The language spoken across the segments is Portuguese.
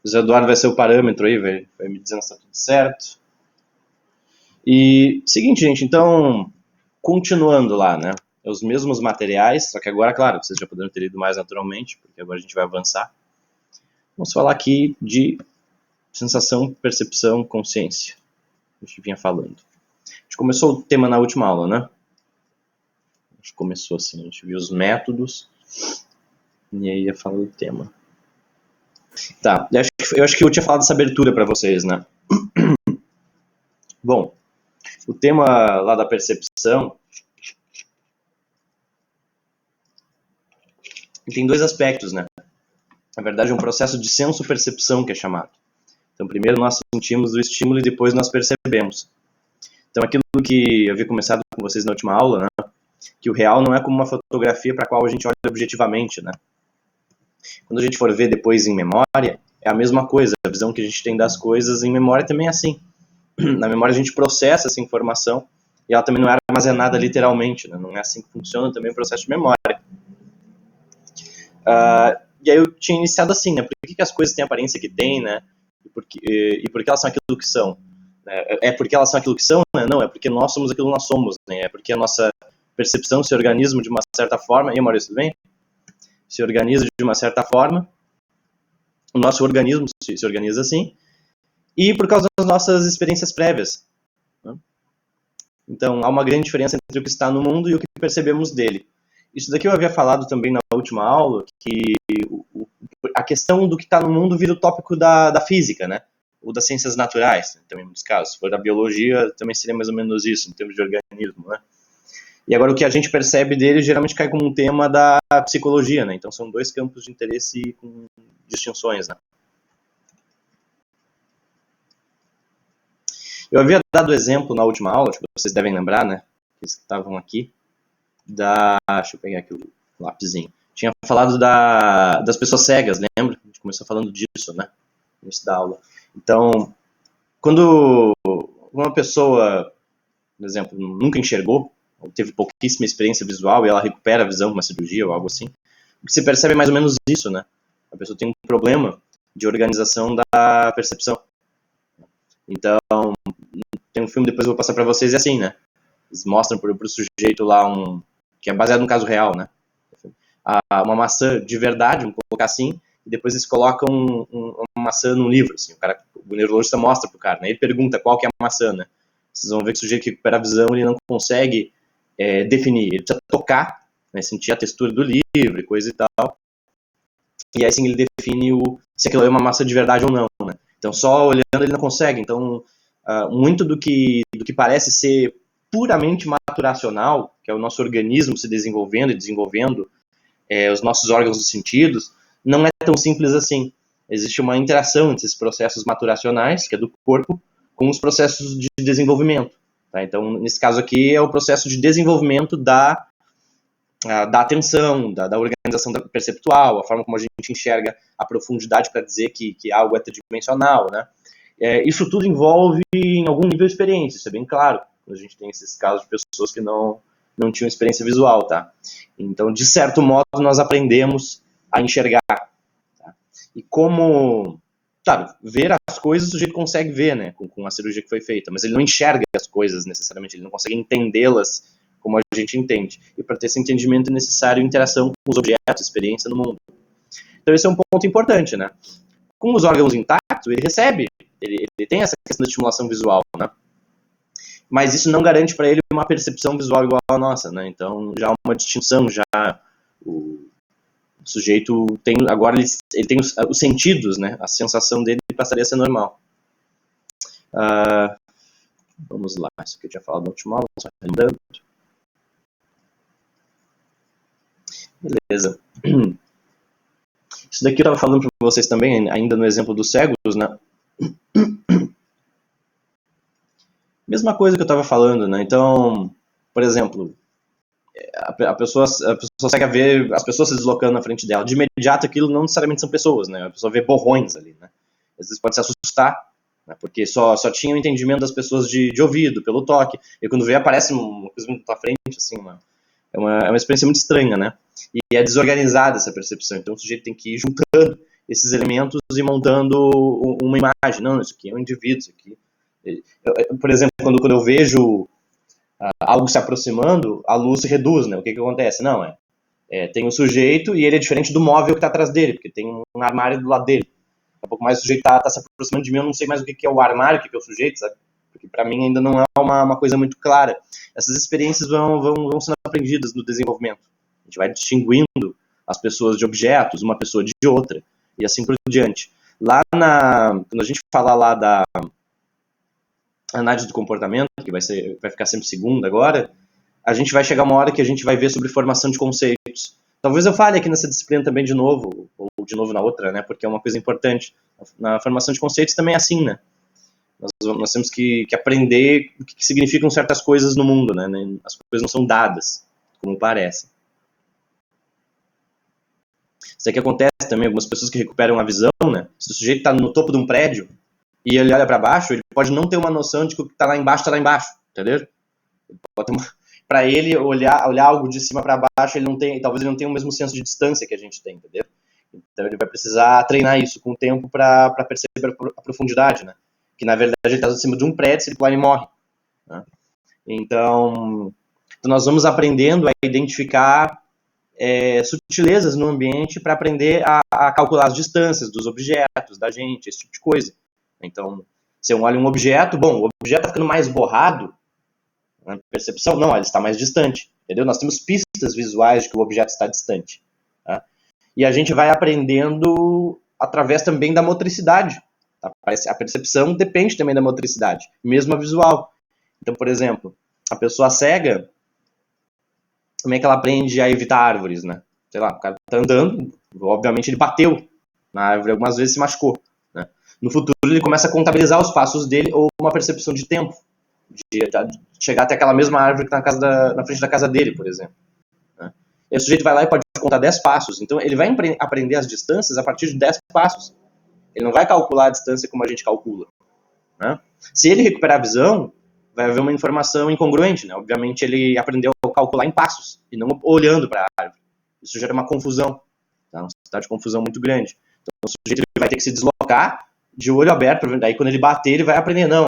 O Zé Eduardo vai ser o parâmetro aí, vai me dizendo se tá tudo certo. E, seguinte, gente, então, continuando lá, né? Os mesmos materiais, só que agora, claro, vocês já poderiam ter lido mais naturalmente, porque agora a gente vai avançar. Vamos falar aqui de sensação, percepção, consciência. A gente vinha falando. A gente começou o tema na última aula, né? A gente começou assim, a gente viu os métodos e aí ia falar do tema. Tá, eu acho que eu tinha falado dessa abertura para vocês, né? Bom, o tema lá da percepção tem dois aspectos, né? Na verdade, é um processo de senso-percepção que é chamado. Então, primeiro nós sentimos o estímulo e depois nós percebemos. Então, aquilo que eu havia começado com vocês na última aula, né? Que o real não é como uma fotografia para a qual a gente olha objetivamente, né? Quando a gente for ver depois em memória, é a mesma coisa. A visão que a gente tem das coisas em memória também é assim. Na memória a gente processa essa informação e ela também não é armazenada literalmente, né? Não é assim que funciona também o processo de memória. E aí eu tinha iniciado assim, né? Por que as coisas têm a aparência que têm, né? E por que elas são aquilo que são? É porque elas são aquilo que são, né? Não, é porque nós somos aquilo que nós somos, né? É porque a nossa percepção se organiza de uma certa forma. E Maurício, tudo bem? Se organiza de uma certa forma. O nosso organismo se organiza assim. E por causa das nossas experiências prévias. Né? Então, há uma grande diferença entre o que está no mundo e o que percebemos dele. Isso daqui eu havia falado também na última aula, que a questão do que está no mundo vira o tópico da física, né? Ou das ciências naturais, também em muitos casos. Se for da biologia, também seria mais ou menos isso, em termos de organismo, né? E agora o que a gente percebe dele geralmente cai como um tema da psicologia, né? Então são dois campos de interesse com distinções, né? Eu havia dado exemplo na última aula, acho que vocês devem lembrar, né? Que estavam aqui, deixa eu pegar aqui o lapisinho. Tinha falado das pessoas cegas, lembra? A gente começou falando disso, né? No início da aula. Então, quando uma pessoa, por exemplo, nunca enxergou, ou teve pouquíssima experiência visual e ela recupera a visão com uma cirurgia ou algo assim, o que se percebe é mais ou menos isso, né? A pessoa tem um problema de organização da percepção. Então, tem um filme, depois eu vou passar para vocês, é assim, né? Eles mostram pro sujeito lá que é baseado no caso real, né? Uma maçã de verdade, vamos colocar assim, e depois eles colocam uma maçã num livro, assim, o neurologista mostra pro cara, né? Ele pergunta qual que é a maçã, né? Vocês vão ver que o sujeito que recupera a visão, ele não consegue definir, ele precisa tocar, né? Sentir a textura do livro e coisa e tal, e aí sim ele define se aquilo é uma maçã de verdade ou não, né? Então só olhando ele não consegue, então muito do que parece ser puramente maturacional, que é o nosso organismo se desenvolvendo e desenvolvendo os nossos órgãos dos sentidos, não é tão simples assim. Existe uma interação entre esses processos maturacionais, que é do corpo, com os processos de desenvolvimento. Tá? Então, nesse caso aqui, é o processo de desenvolvimento da atenção, da organização perceptual, a forma como a gente enxerga a profundidade para dizer que algo é tridimensional, né? Isso tudo envolve, em algum nível, experiência, isso é bem claro. A gente tem esses casos de pessoas que não tinham experiência visual, tá? Então, de certo modo, nós aprendemos a enxergar. Tá? E como, sabe, ver as coisas o sujeito consegue ver, né? Com a cirurgia que foi feita, mas ele não enxerga as coisas necessariamente, ele não consegue entendê-las como a gente entende. E para ter esse entendimento é necessário interação com os objetos, experiência no mundo. Então, esse é um ponto importante, né? Com os órgãos intactos, ele recebe, ele tem essa questão da estimulação visual, né? Mas isso não garante para ele uma percepção visual igual à nossa, né? Então já há uma distinção, já o sujeito tem, agora ele tem os sentidos, né? A sensação dele passaria a ser normal. Vamos lá, isso que eu tinha falado no último aula, só lembrando. Beleza. Isso daqui eu estava falando para vocês também, ainda no exemplo dos cegos, né? Mesma coisa que eu estava falando, né? Então, por exemplo, a pessoa consegue ver as pessoas se deslocando na frente dela. De imediato, aquilo não necessariamente são pessoas, né? A pessoa vê borrões ali, né? Às vezes pode se assustar, né? Porque só tinha o entendimento das pessoas de ouvido, pelo toque. E quando vê, aparece uma coisa muito na frente, assim, é uma experiência muito estranha, né? E é desorganizada essa percepção. Então o sujeito tem que ir juntando esses elementos e montando uma imagem. Não, isso aqui é um indivíduo, isso aqui... Por exemplo, quando eu vejo algo se aproximando, a luz se reduz, né? O que acontece? Não, tem um sujeito e ele é diferente do móvel que está atrás dele, porque tem um armário do lado dele. Daqui a pouco mais o sujeito está se aproximando de mim, eu não sei mais o que é o armário, o que é o sujeito, sabe? Porque para mim ainda não é uma coisa muito clara. Essas experiências vão sendo aprendidas no desenvolvimento. A gente vai distinguindo as pessoas de objetos, uma pessoa de outra, e assim por diante. Quando a gente falar lá da análise do comportamento, que vai ficar sempre segunda agora, a gente vai chegar uma hora que a gente vai ver sobre formação de conceitos. Talvez eu fale aqui nessa disciplina também de novo, ou de novo na outra, né? Porque é uma coisa importante. Na formação de conceitos também é assim, né? Nós temos que aprender o que significam certas coisas no mundo, né? As coisas não são dadas, como parece. Isso aqui acontece também, algumas pessoas que recuperam a visão, né? Se o sujeito está no topo de um prédio e ele olha para baixo, ele pode não ter uma noção de que o que está lá embaixo, entendeu? Para ele olhar algo de cima para baixo, talvez ele não tenha o mesmo senso de distância que a gente tem, entendeu? Então ele vai precisar treinar isso com o tempo para perceber a profundidade, né? Que na verdade ele está acima de um prédio, se ele pular ele morre, né? Então nós vamos aprendendo a identificar sutilezas no ambiente para aprender a calcular as distâncias dos objetos, da gente, esse tipo de coisa. Então, se eu olho um objeto, o objeto está ficando mais borrado, na percepção, não, ele está mais distante, entendeu? Nós temos pistas visuais de que o objeto está distante, tá? E a gente vai aprendendo através também da motricidade. Tá? A percepção depende também da motricidade, mesmo a visual. Então, por exemplo, a pessoa cega, como é que ela aprende a evitar árvores, né? Sei lá, o cara está andando, obviamente ele bateu na árvore, algumas vezes se machucou, né? No futuro ele começa a contabilizar os passos dele ou uma percepção de tempo, de chegar até aquela mesma árvore que está na frente da casa dele, por exemplo, né? E o sujeito vai lá e pode contar 10 passos. Então ele vai aprender as distâncias a partir de 10 passos. Ele não vai calcular a distância como a gente calcula, né? Se ele recuperar a visão, vai haver uma informação incongruente, né? Obviamente ele aprendeu a calcular em passos e não olhando para a árvore. Isso gera uma confusão, tá? Uma situação de confusão muito grande. Então o sujeito vai ter que se deslocar de olho aberto, daí quando ele bater ele vai aprender, não,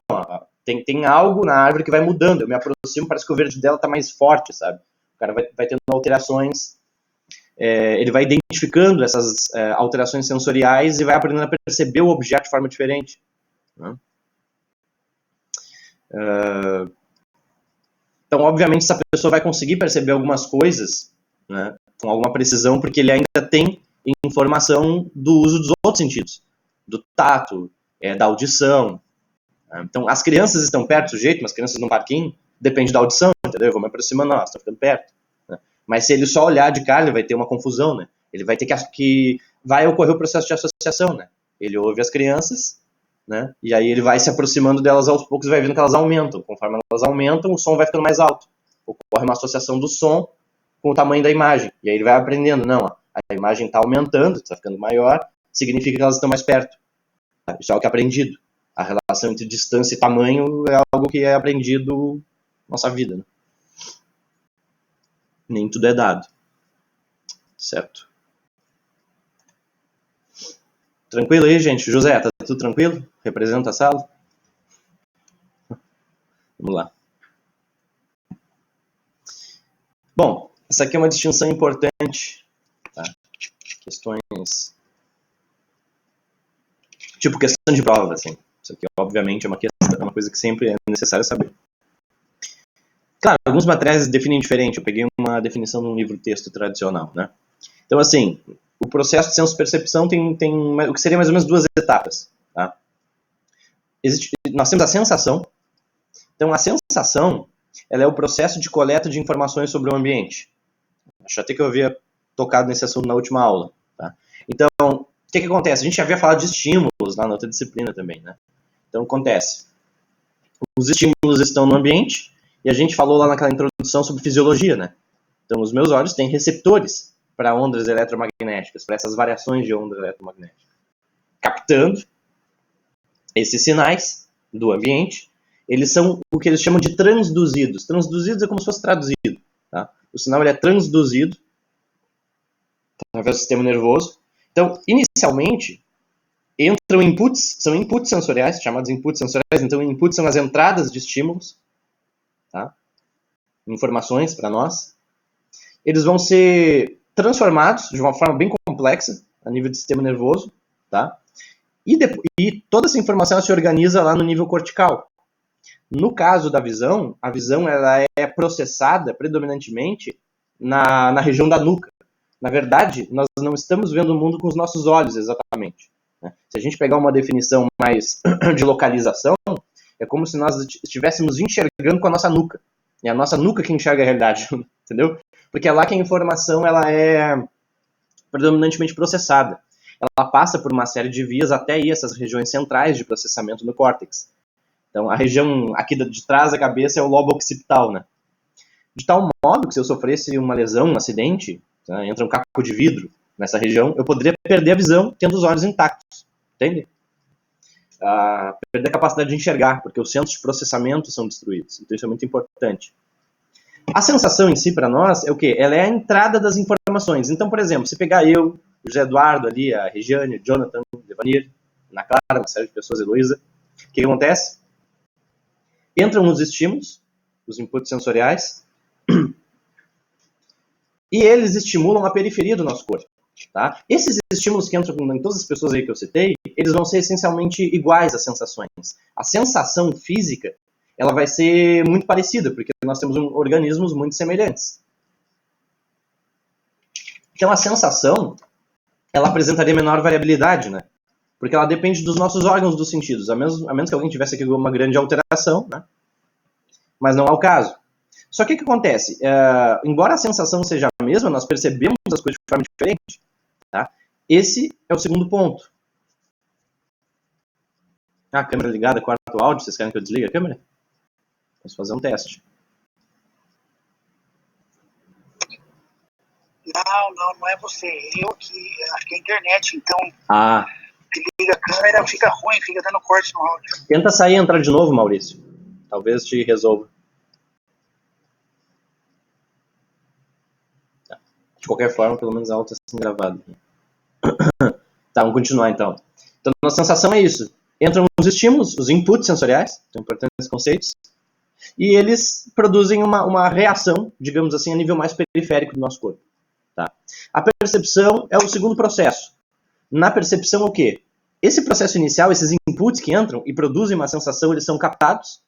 tem algo na árvore que vai mudando, eu me aproximo, parece que o verde dela está mais forte, sabe? O cara vai tendo alterações, ele vai identificando essas alterações sensoriais e vai aprendendo a perceber o objeto de forma diferente, né? Então, obviamente, essa pessoa vai conseguir perceber algumas coisas, né, com alguma precisão, porque ele ainda tem informação do uso dos outros sentidos, do tato, da audição. Então, as crianças estão perto do sujeito, mas as crianças no parquinho, depende da audição, entendeu? Eu vou me aproximando, não, elas estão ficando perto, né? Mas se ele só olhar de cara, ele vai ter uma confusão, né? Ele vai ter que vai ocorrer o processo de associação, né? Ele ouve as crianças, né? E aí ele vai se aproximando delas aos poucos e vai vendo que elas aumentam. Conforme elas aumentam, o som vai ficando mais alto. Ocorre uma associação do som com o tamanho da imagem. E aí ele vai aprendendo, não, a imagem está aumentando, está ficando maior, significa que elas estão mais perto. Isso é algo que é aprendido. A relação entre distância e tamanho é algo que é aprendido na nossa vida, né? Nem tudo é dado. Certo? Tranquilo aí, gente? José, tá tudo tranquilo? Representa a sala? Vamos lá. Bom, essa aqui é uma distinção importante, tá? Questões... Tipo questão de prova, assim. Isso aqui, obviamente, é uma coisa que sempre é necessário saber. Claro, alguns materiais definem diferente. Eu peguei uma definição num livro-texto tradicional, né? Então, assim, o processo de senso-percepção tem o que seria mais ou menos 2 etapas, tá? Nós temos a sensação. Então, a sensação, ela é o processo de coleta de informações sobre o ambiente. Acho até que eu havia tocado nesse assunto na última aula, tá? Então, o que acontece? A gente já havia falado de estímulos lá na outra disciplina também, né? Então, acontece. Os estímulos estão no ambiente e a gente falou lá naquela introdução sobre fisiologia, né? Então, os meus olhos têm receptores para ondas eletromagnéticas, para essas variações de onda eletromagnética, captando esses sinais do ambiente. Eles são o que eles chamam de transduzidos. Transduzidos é como se fosse traduzido, tá? O sinal ele é transduzido através do sistema nervoso Então, inicialmente, entram inputs, são inputs sensoriais, chamados inputs sensoriais. Então, inputs são as entradas de estímulos, tá? Informações para nós. Eles vão ser transformados de uma forma bem complexa, a nível do sistema nervoso, tá? E toda essa informação se organiza lá no nível cortical. No caso da visão, a visão ela é processada predominantemente na região da nuca. Na verdade, nós não estamos vendo o mundo com os nossos olhos, exatamente. Né? Se a gente pegar uma definição mais de localização, é como se nós estivéssemos enxergando com a nossa nuca. É a nossa nuca que enxerga a realidade, entendeu? Porque é lá que a informação ela é predominantemente processada. Ela passa por uma série de vias até ir essas regiões centrais de processamento no córtex. Então, a região aqui de trás da cabeça é o lobo occipital, né? De tal modo que se eu sofresse uma lesão, um acidente, né, entra um caco de vidro nessa região, eu poderia perder a visão tendo os olhos intactos, entende? Perder a capacidade de enxergar, porque os centros de processamento são destruídos. Então isso é muito importante. A sensação em si, para nós, é o quê? Ela é a entrada das informações. Então, por exemplo, se pegar eu, o José Eduardo ali, a Regiane, o Jonathan, o Devanir, Ana Clara, uma série de pessoas, Heloísa, o que acontece? Entram os estímulos, os inputs sensoriais, e eles estimulam a periferia do nosso corpo. Tá? Esses estímulos que entram em todas as pessoas aí que eu citei, eles vão ser essencialmente iguais às sensações. A sensação física, ela vai ser muito parecida, porque nós temos organismos muito semelhantes. Então a sensação, ela apresentaria menor variabilidade, né? Porque ela depende dos nossos órgãos dos sentidos, a menos que alguém tivesse aqui uma grande alteração, né? Mas não é o caso. Só que o que acontece? Embora a sensação seja a mesma, nós percebemos as coisas de forma diferente. Tá? Esse é o segundo ponto. A câmera ligada, quarto áudio, vocês querem que eu desligue a câmera? Vamos fazer um teste. Não é você. Eu que acho que é a internet, então. Ah. Liga a câmera, fica ruim, fica dando corte no áudio. Tenta sair e entrar de novo, Maurício. Talvez te resolva. Tá. De qualquer forma, pelo menos a aula está sendo gravada. Tá, vamos continuar então. Então, a sensação é isso. Entram os estímulos, os inputs sensoriais, são importantes conceitos, e eles produzem uma reação, digamos assim, a nível mais periférico do nosso corpo. Tá? A percepção é o segundo processo. Na percepção, o quê? Esse processo inicial, esses inputs que entram e produzem uma sensação, eles são captados,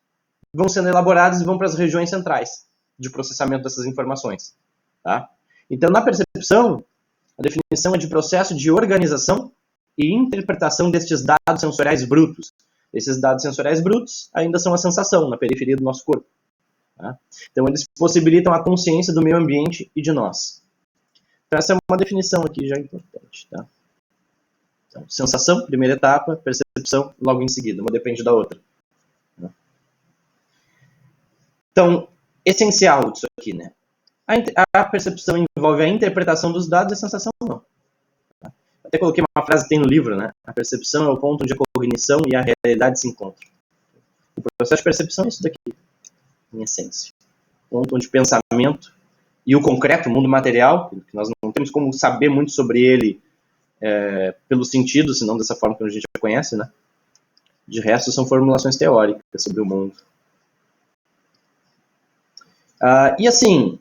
vão sendo elaborados e vão para as regiões centrais de processamento dessas informações. Tá? Então, na percepção, a definição é de processo de organização e interpretação destes dados sensoriais brutos. Esses dados sensoriais brutos ainda são a sensação na periferia do nosso corpo. Tá? Então, eles possibilitam a consciência do meio ambiente e de nós. Então, essa é uma definição aqui já importante. Tá? Então, sensação, primeira etapa, percepção, logo em seguida. Uma depende da outra. Tá? Então, essencial disso aqui, né? A percepção envolve a interpretação dos dados e a sensação não. Até coloquei uma frase que tem no livro, né? A percepção é o ponto onde a cognição e a realidade se encontram. O processo de percepção é isso daqui, em essência. O ponto onde o pensamento e o concreto, o mundo material, que nós não temos como saber muito sobre ele pelo sentido, senão dessa forma que a gente já conhece, né? De resto, são formulações teóricas sobre o mundo. E assim,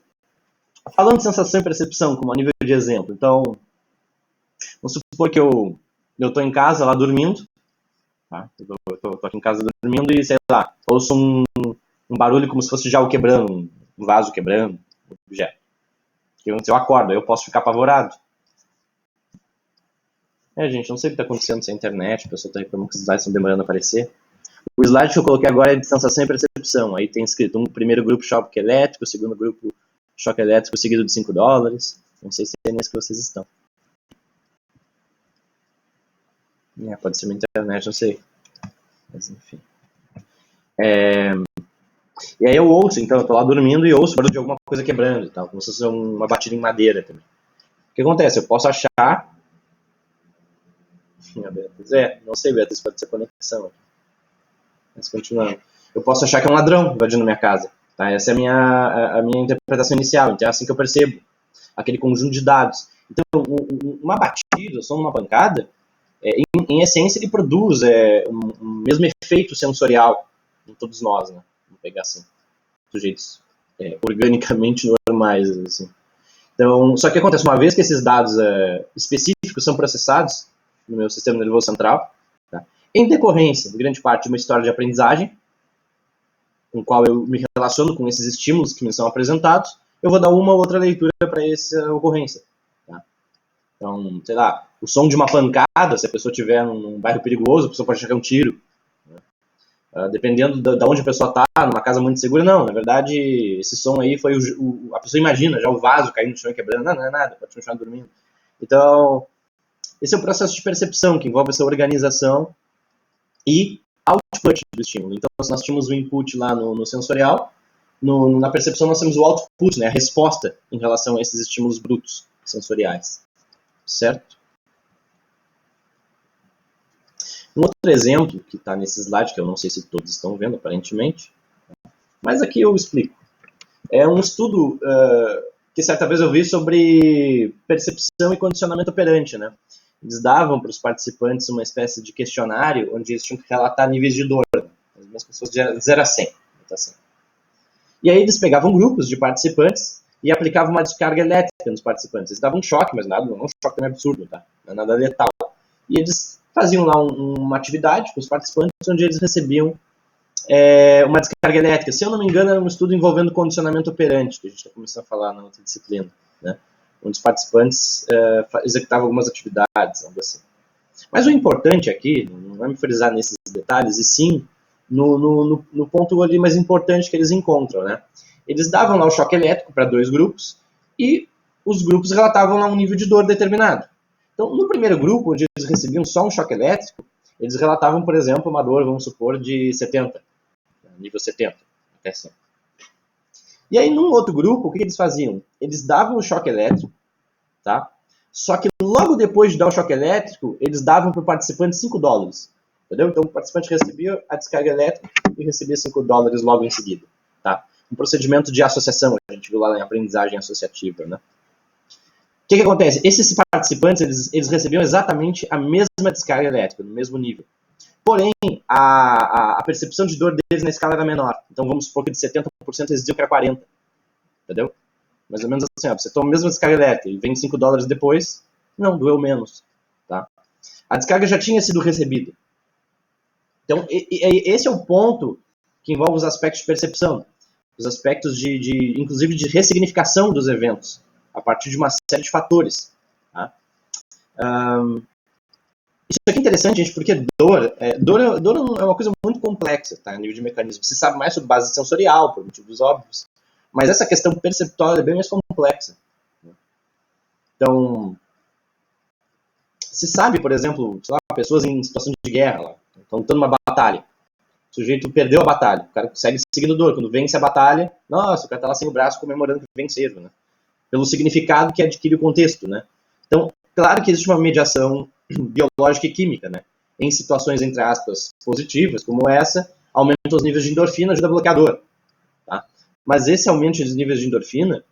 falando de sensação e percepção como a nível de exemplo, então, vamos supor que eu estou em casa lá dormindo, tá? Eu tô aqui em casa dormindo e, sei lá, ouço um barulho como se fosse já o quebrando, um vaso quebrando, um objeto. Eu acordo, aí eu posso ficar apavorado. Gente, não sei o que está acontecendo sem a internet, a pessoa está reclamando que os slides estão demorando a aparecer. O slide que eu coloquei agora é de sensação e percepção. Aí tem escrito um primeiro grupo choque elétrico, segundo grupo choque elétrico seguido de $5. Não sei se é nesse que vocês estão. Pode ser uma internet, não sei. Mas enfim. E aí eu ouço, então eu tô lá dormindo e ouço o barulho de alguma coisa quebrando e tal, como se fosse uma batida em madeira também. O que acontece? Eu posso achar... Beatriz, não sei, Beatriz, pode ser conexão aqui. Mas continuando. Eu posso achar que é um ladrão invadindo minha casa. Tá? Essa é a minha interpretação inicial. Então é assim que eu percebo aquele conjunto de dados. Então, uma batida, som numa pancada, em essência, ele produz um mesmo efeito sensorial em todos nós, né? Vamos pegar assim, sujeitos organicamente normais, assim. Então, só que acontece, uma vez que esses dados específicos são processados no meu sistema nervoso central, tá? Em decorrência, em grande parte, de uma história de aprendizagem, com o qual eu me relaciono com esses estímulos que me são apresentados, eu vou dar uma ou outra leitura para essa ocorrência. Tá? Então, sei lá, o som de uma pancada, se a pessoa estiver num bairro perigoso, a pessoa pode achar que é um tiro. Dependendo de onde a pessoa está, numa casa muito segura, não. Na verdade, esse som aí foi a pessoa imagina já o vaso caindo no chão e quebrando. Não é nada, pode continuar dormindo. Então, esse é o processo de percepção que envolve essa organização e output do estímulo. Então, se nós tínhamos o input lá no sensorial, na percepção nós temos o output, né, a resposta em relação a esses estímulos brutos sensoriais. Certo? Um outro exemplo que está nesse slide, que eu não sei se todos estão vendo, aparentemente, mas aqui eu explico. É um estudo que certa vez eu vi sobre percepção e condicionamento operante, né? Eles davam para os participantes uma espécie de questionário onde eles tinham que relatar níveis de dor, as pessoas de 0 a 100. E aí eles pegavam grupos de participantes e aplicavam uma descarga elétrica nos participantes. Eles davam um choque, mas nada, não um choque também absurdo, tá? Não é nada letal. E eles faziam lá uma atividade com os participantes onde eles recebiam uma descarga elétrica. Se eu não me engano, era um estudo envolvendo condicionamento operante, que a gente está começando a falar na outra disciplina, né? Onde os participantes executavam algumas atividades, algo assim. Mas o importante aqui, não é me frisar nesses detalhes, e sim no ponto ali mais importante que eles encontram, né? Eles davam lá o choque elétrico para 2 grupos e os grupos relatavam lá um nível de dor determinado. Então, no primeiro grupo, onde eles recebiam só um choque elétrico, eles relatavam, por exemplo, uma dor, vamos supor, de 70, nível 70, até 100. E aí, num outro grupo, o que eles faziam? Eles davam o choque elétrico, tá? Só que logo depois de dar o choque elétrico, eles davam para o participante $5. Entendeu? Então, o participante recebia a descarga elétrica e recebia $5 logo em seguida. Tá? Um procedimento de associação, a gente viu lá em aprendizagem associativa, né? O que acontece? Esses participantes, eles recebiam exatamente a mesma descarga elétrica, no mesmo nível. Porém, a percepção de dor deles na escala era menor. Então, vamos supor que de 70% eles diziam que era 40%. Entendeu? Mais ou menos assim, ó, você toma a mesma descarga elétrica e vem $5 depois, não, doeu menos. Tá? A descarga já tinha sido recebida. Então, esse é o ponto que envolve os aspectos de percepção, os aspectos inclusive de ressignificação dos eventos, a partir de uma série de fatores. Tá? Isso aqui é interessante, gente, porque dor é uma coisa muito complexa, tá? A nível de mecanismo. Você sabe mais sobre base sensorial, por motivos óbvios, mas essa questão perceptual é bem mais complexa. Então, se sabe, por exemplo, sei lá, pessoas em situação de guerra, lá, estão lutando uma batalha. O sujeito perdeu a batalha, o cara segue seguindo dor. Quando vence a batalha, nossa, o cara está lá sem o braço comemorando que venceram, né? Pelo significado que adquire o contexto, né? Então, claro que existe uma mediação biológica e química, né? Em situações, entre aspas, positivas, como essa, aumenta os níveis de endorfina, ajuda a bloquear a dor. Tá? Mas esse aumento de níveis de endorfina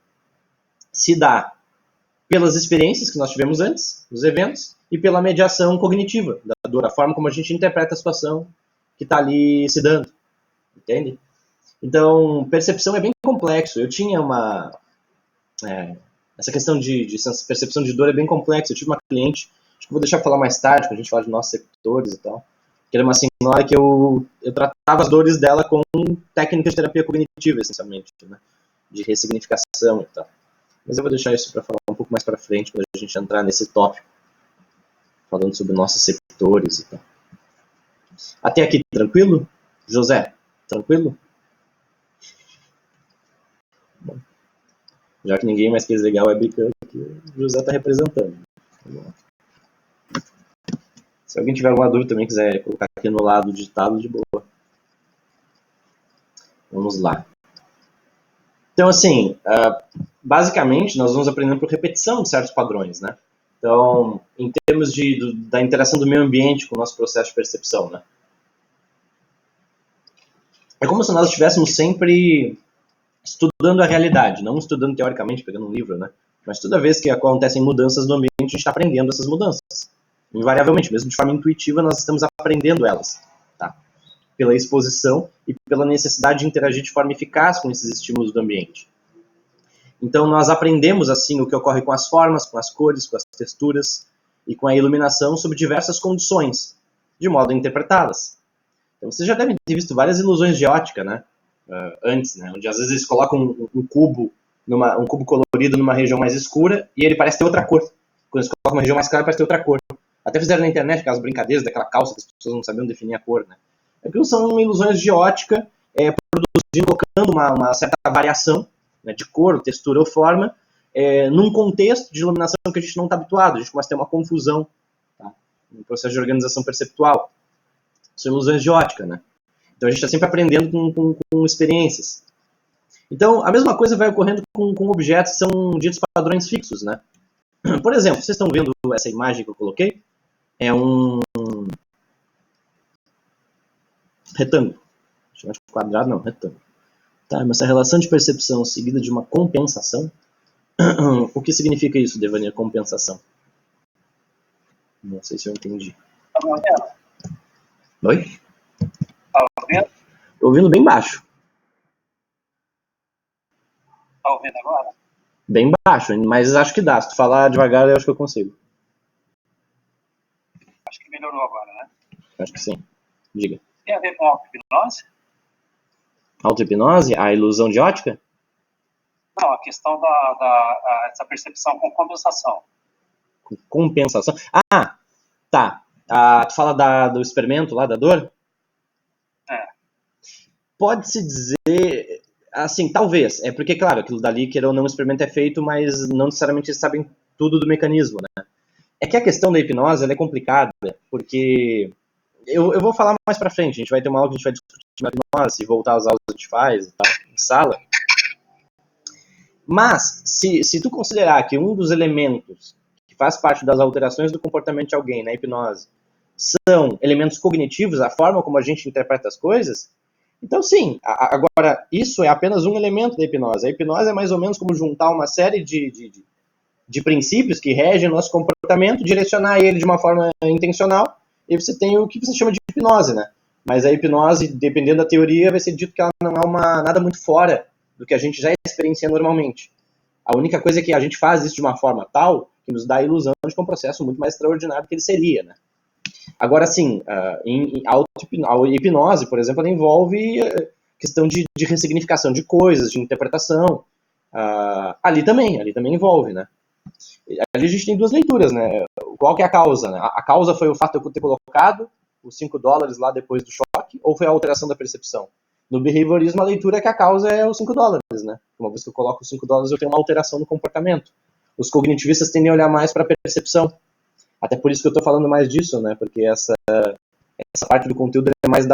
se dá pelas experiências que nós tivemos antes, nos eventos, e pela mediação cognitiva da dor, a forma como a gente interpreta a situação que está ali se dando. Entende? Então, percepção é bem complexo. Eu tinha essa questão de percepção de dor é bem complexa. Eu tive uma cliente, acho que vou deixar para falar mais tarde, quando a gente fala de nossos sectores e tal, que era uma senhora que eu tratava as dores dela com técnicas de terapia cognitiva, essencialmente, né? De ressignificação e tal. Mas eu vou deixar isso para falar um pouco mais para frente, quando a gente entrar nesse tópico, falando sobre nossos receptores e tal. Até aqui, tranquilo? José, tranquilo? Bom, já que ninguém mais quis ligar o webcam, o José está representando. Se alguém tiver alguma dúvida também, quiser colocar aqui no lado digitado, de boa. Vamos lá. Então, assim, basicamente, nós vamos aprendendo por repetição de certos padrões, né? Então, em termos da interação do meio ambiente com o nosso processo de percepção, né? É como se nós estivéssemos sempre estudando a realidade, não estudando teoricamente, pegando um livro, né? Mas toda vez que acontecem mudanças no ambiente, a gente está aprendendo essas mudanças. Invariavelmente, mesmo de forma intuitiva, nós estamos aprendendo elas. Tá? Pela exposição e pela necessidade de interagir de forma eficaz com esses estímulos do ambiente. Então, nós aprendemos assim o que ocorre com as formas, com as cores, com as texturas e com a iluminação sob diversas condições, de modo a interpretá-las. Então, vocês já devem ter visto várias ilusões de ótica, né? Antes, né? Onde às vezes eles colocam um cubo colorido numa região mais escura e ele parece ter outra cor. Quando eles colocam uma região mais clara, parece ter outra cor. Até fizeram na internet aquelas brincadeiras daquela calça que as pessoas não sabiam definir a cor, né? Aquilo são ilusões de ótica, colocando uma certa variação, né, de cor, textura ou forma, num contexto de iluminação que a gente não está habituado. A gente começa a ter uma confusão, tá? No processo de organização perceptual. São ilusões de ótica, né? Então a gente está sempre aprendendo com experiências. Então a mesma coisa vai ocorrendo com objetos que são ditos padrões fixos, né? Por exemplo, vocês estão vendo essa imagem que eu coloquei? É um retângulo. Chamar de quadrado, não, retângulo. Tá, mas essa relação de percepção seguida de uma compensação, o que significa isso, Devanir, compensação? Não sei se eu entendi. Tá me ouvindo? Oi? Tá ouvindo? Tô ouvindo bem baixo. Tá ouvindo agora? Bem baixo, mas acho que dá. Se tu falar devagar, eu acho que eu consigo. Acho que melhorou agora, né? Acho que sim. Diga. Tem a ver com auto-hipnose? Auto-hipnose? A ilusão de ótica? Não, a questão dessa percepção com compensação. Compensação. Ah, tá. Tu fala do experimento lá, da dor? É. Pode-se dizer, assim, talvez. É porque, claro, aquilo dali, queira ou não, o experimento é feito, mas não necessariamente eles sabem tudo do mecanismo, né? É que a questão da hipnose, ela é complicada, porque eu vou falar mais pra frente. A gente vai ter uma aula que a gente vai discutir a hipnose e voltar às aulas que a gente faz e tal, em sala. Mas, se tu considerar que um dos elementos que faz parte das alterações do comportamento de alguém na hipnose são elementos cognitivos, a forma como a gente interpreta as coisas, então sim, agora, isso é apenas um elemento da hipnose. A hipnose é mais ou menos como juntar uma série de princípios que regem o nosso comportamento, direcionar ele de uma forma intencional, e você tem o que você chama de hipnose, né? Mas a hipnose, dependendo da teoria, vai ser dito que ela não é nada muito fora do que a gente já experiencia normalmente. A única coisa é que a gente faz isso de uma forma tal que nos dá a ilusão de que é um processo muito mais extraordinário do que ele seria, né? Agora, sim, a hipnose, por exemplo, ela envolve questão de ressignificação de coisas, de interpretação. Ali também envolve, né? Ali a gente tem duas leituras, né? Qual que é a causa, né? A causa foi o fato de eu ter colocado os $5 lá depois do choque, ou foi a alteração da percepção? No behaviorismo, a leitura é que a causa é os $5, né? Uma vez que eu coloco os $5, eu tenho uma alteração no comportamento. Os cognitivistas tendem a olhar mais para a percepção. Até por isso que eu estou falando mais disso, né? Porque essa parte do conteúdo é mais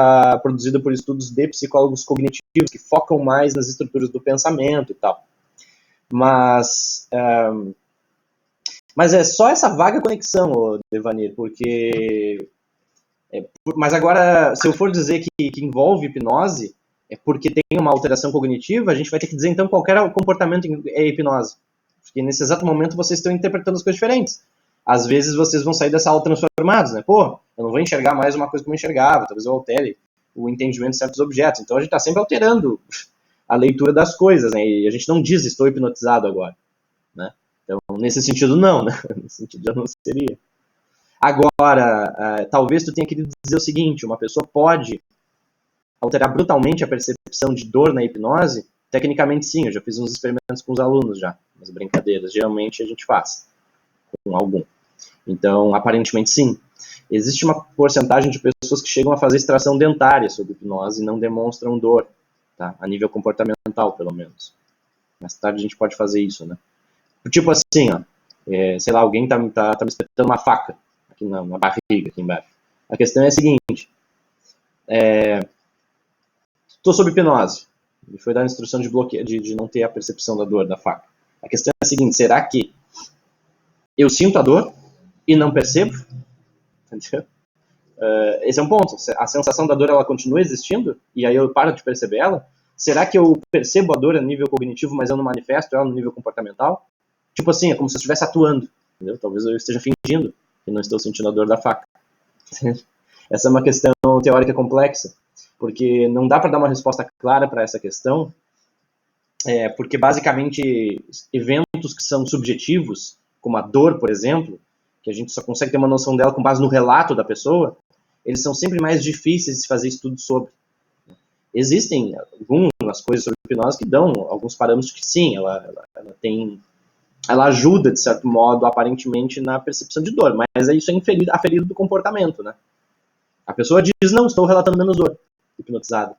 produzida por estudos de psicólogos cognitivos, que focam mais nas estruturas do pensamento e tal. Mas é só essa vaga conexão, Devanir, porque... Mas agora, se eu for dizer que envolve hipnose, é porque tem uma alteração cognitiva, a gente vai ter que dizer então qualquer comportamento é hipnose. Porque nesse exato momento vocês estão interpretando as coisas diferentes. Às vezes vocês vão sair dessa aula transformados, né? Pô, eu não vou enxergar mais uma coisa como eu enxergava, talvez eu altere o entendimento de certos objetos. Então a gente está sempre alterando a leitura das coisas, né? E a gente não diz estou hipnotizado agora, né? Então, nesse sentido, não, né? Nesse sentido, já não seria. Agora, talvez tu tenha querido dizer o seguinte, uma pessoa pode alterar brutalmente a percepção de dor na hipnose? Tecnicamente, sim, eu já fiz uns experimentos com os alunos já, umas brincadeiras, geralmente a gente faz com algum. Então, aparentemente, sim. Existe uma porcentagem de pessoas que chegam a fazer extração dentária sob hipnose e não demonstram dor, tá? A nível comportamental, pelo menos. Mais tarde a gente pode fazer isso, né? Tipo assim, ó, sei lá, alguém tá me espetando uma faca aqui na barriga, aqui embaixo. A questão é a seguinte, estou sob hipnose, me foi dada a instrução de não ter a percepção da dor da faca. A questão é a seguinte, será que eu sinto a dor e não percebo? Entendeu? Esse é um ponto. A sensação da dor, ela continua existindo e aí eu paro de perceber ela? Será que eu percebo a dor a nível cognitivo, mas eu não manifesto ela no nível comportamental? Tipo assim, é como se eu estivesse atuando, entendeu? Talvez eu esteja fingindo que não estou sentindo a dor da faca. Essa é uma questão teórica complexa, porque não dá para dar uma resposta clara para essa questão, porque basicamente eventos que são subjetivos, como a dor, por exemplo, que a gente só consegue ter uma noção dela com base no relato da pessoa, eles são sempre mais difíceis de se fazer estudo sobre. Existem algumas coisas sobre hipnose que dão alguns parâmetros que sim, ela ajuda, de certo modo, aparentemente, na percepção de dor, mas isso é aferido do comportamento, né? A pessoa diz, não, estou relatando menos dor, hipnotizada.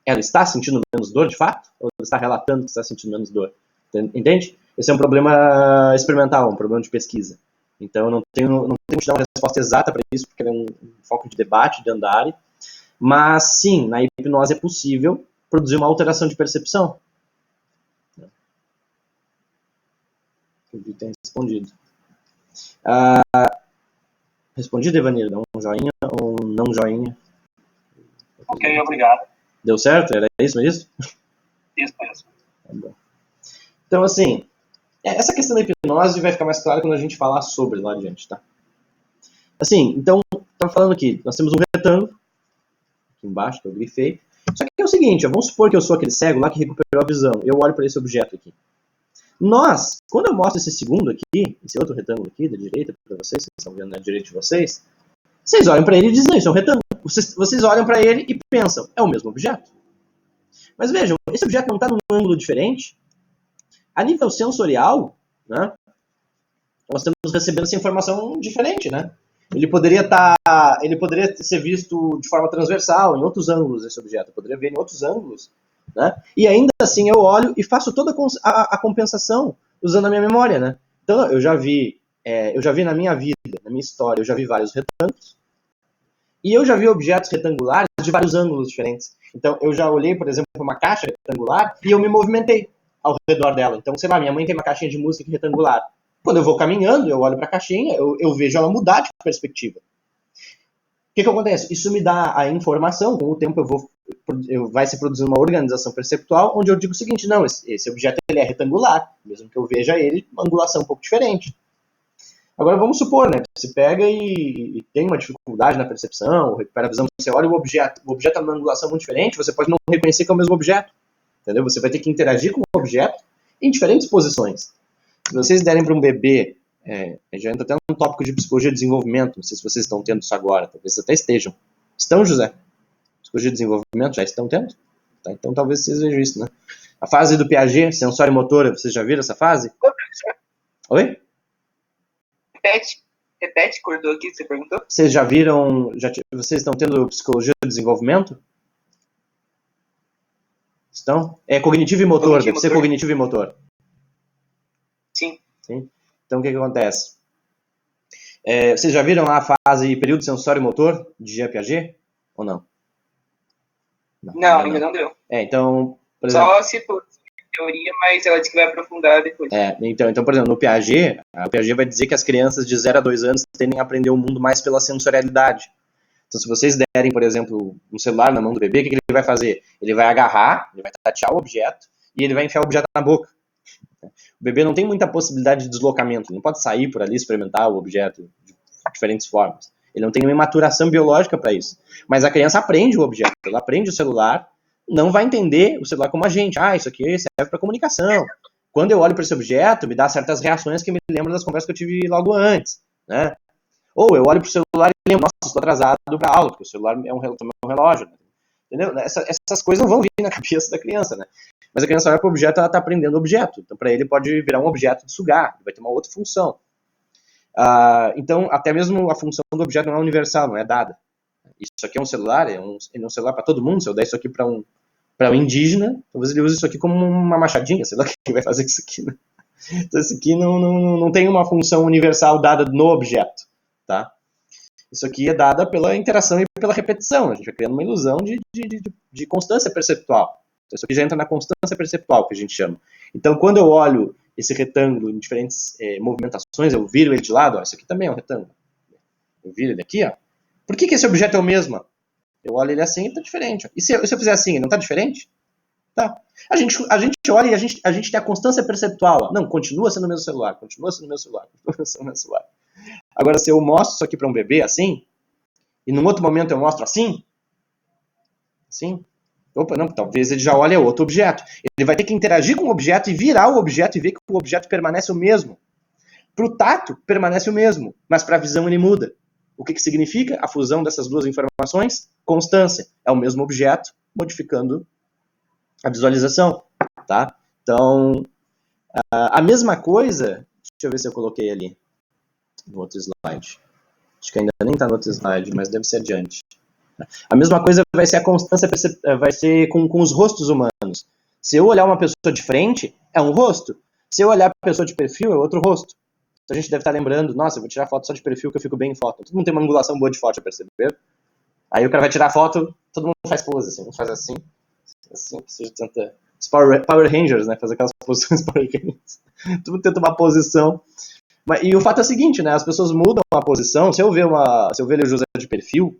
Ela está sentindo menos dor, de fato? Ou ela está relatando que está sentindo menos dor? Entende? Esse é um problema experimental, um problema de pesquisa. Então, eu não tenho que te dar uma resposta exata para isso, porque é um foco de debate, de andar. Mas, sim, na hipnose é possível produzir uma alteração de percepção. Acredito que tenha respondido. Respondido, Evanir? Dá um joinha ou um não joinha? Ok, obrigado. Deu certo? Era isso mesmo? Isso mesmo. Tá bom. Então, assim, essa questão da hipnose vai ficar mais clara quando a gente falar sobre lá adiante, tá? Assim, então, estava falando aqui, nós temos um retângulo, aqui embaixo, que eu grifei. Só que é o seguinte, vamos supor que eu sou aquele cego lá que recuperou a visão. Eu olho para esse objeto aqui. Quando eu mostro esse segundo aqui, esse outro retângulo aqui, da direita, para vocês estão vendo na direita de vocês, vocês olham para ele e dizem, não, isso é um retângulo. Vocês olham para ele e pensam, é o mesmo objeto. Mas vejam, esse objeto não está num ângulo diferente. A nível sensorial, né, nós estamos recebendo essa informação diferente, né? Ele poderia ser visto de forma transversal, em outros ângulos, esse objeto. Eu poderia ver em outros ângulos, né? E ainda assim eu olho e faço toda a compensação usando a minha memória, né? Então eu já vi na minha vida, na minha história, eu já vi vários retângulos. E eu já vi objetos retangulares de vários ângulos diferentes. Então eu já olhei, por exemplo, para uma caixa retangular e eu me movimentei ao redor dela. Então, sei lá, minha mãe tem uma caixinha de música retangular. Quando eu vou caminhando, eu olho para a caixinha, eu vejo ela mudar de perspectiva. O que acontece? Isso me dá a informação, com o tempo vai se produzindo uma organização perceptual, onde eu digo o seguinte, não, esse objeto ele é retangular, mesmo que eu veja ele uma angulação um pouco diferente. Agora vamos supor, né, que você pega e tem uma dificuldade na percepção, ou recupera a visão, você olha o objeto está numa angulação muito diferente, você pode não reconhecer que é o mesmo objeto, entendeu? Você vai ter que interagir com o objeto em diferentes posições. Se vocês derem para um bebê, já entra até num tópico de psicologia de desenvolvimento, não sei se vocês estão tendo isso agora, talvez até estejam. Estão, José? Psicologia de desenvolvimento, já estão tendo? Tá, então talvez vocês vejam isso, né? A fase do Piaget, sensório-motora, vocês já viram essa fase? Oi? Repete, cortou aqui, você perguntou? Vocês já viram, vocês estão tendo psicologia de desenvolvimento? Estão? É cognitivo e motor, deve ser cognitivo e motor. Sim. Então o que acontece? Vocês já viram lá a fase período sensório-motor de Jean Piaget? Ou não? Não, ainda não deu. Então, por exemplo... Só citou teoria, mas ela disse que vai aprofundar depois. Então, por exemplo, no Piaget, o Piaget vai dizer que as crianças de 0 a 2 anos tendem a aprender o mundo mais pela sensorialidade. Então, se vocês derem, por exemplo, um celular na mão do bebê, o que ele vai fazer? Ele vai agarrar, ele vai tatear o objeto e ele vai enfiar o objeto na boca. O bebê não tem muita possibilidade de deslocamento, ele não pode sair por ali e experimentar o objeto de diferentes formas. Ele não tem uma maturação biológica para isso. Mas a criança aprende o objeto, ela aprende o celular, não vai entender o celular como a gente. Isso aqui serve para comunicação. Quando eu olho para esse objeto, me dá certas reações que me lembram das conversas que eu tive logo antes, né? Ou eu olho para o celular e lembro, nossa, estou atrasado para a aula, porque o celular é um relógio. Né? Entendeu? Essas coisas não vão vir na cabeça da criança, né? Mas a criança olha para o objeto, ela está aprendendo o objeto. Então, para ele, pode virar um objeto de sugar, vai ter uma outra função. Então, até mesmo a função do objeto não é universal, não é dada. Isso aqui é um celular, é um celular para todo mundo. Se eu der isso aqui para um indígena, talvez ele use isso aqui como uma machadinha, sei lá o que ele vai fazer com isso aqui. Né? Então, isso aqui não tem uma função universal dada no objeto. Tá? Isso aqui é dada pela interação e pela repetição. A gente vai criando uma ilusão de constância perceptual. Então, isso aqui já entra na constância perceptual, que a gente chama. Então, quando eu olho esse retângulo em diferentes movimentações, eu viro ele de lado, isso aqui também é um retângulo. Eu viro ele aqui, ó. Por que esse objeto é o mesmo? Eu olho ele assim e está diferente. Ó. E se eu fizer assim, ele não está diferente? Tá. A gente olha e a gente tem a constância perceptual. Ó. Não, continua sendo o mesmo celular, continua sendo o meu celular, continua sendo o meu celular. Agora, se eu mostro isso aqui para um bebê assim, e num outro momento eu mostro assim, opa, não, talvez ele já olhe outro objeto. Ele vai ter que interagir com o objeto e virar o objeto e ver que o objeto permanece o mesmo. Para o tato, permanece o mesmo, mas para a visão ele muda. O que significa a fusão dessas duas informações? Constância. É o mesmo objeto, modificando a visualização. Tá? Então, a mesma coisa, deixa eu ver se eu coloquei ali no outro slide. Acho que ainda nem está no outro slide, mas deve ser adiante. A mesma coisa vai ser a constância, vai ser com os rostos humanos. Se eu olhar uma pessoa de frente, é um rosto. Se eu olhar a pessoa de perfil, é outro rosto. Então a gente deve estar lembrando, nossa, eu vou tirar foto só de perfil que eu fico bem em foto. Todo mundo tem uma angulação boa de foto, já percebeu? Aí o cara vai tirar foto, todo mundo faz pose, assim, um faz assim, você tenta... Os Power Rangers, né, fazer aquelas posições Power Rangers. Todo mundo tenta uma posição. E o fato é o seguinte, né, as pessoas mudam a posição, se eu ver o José de perfil,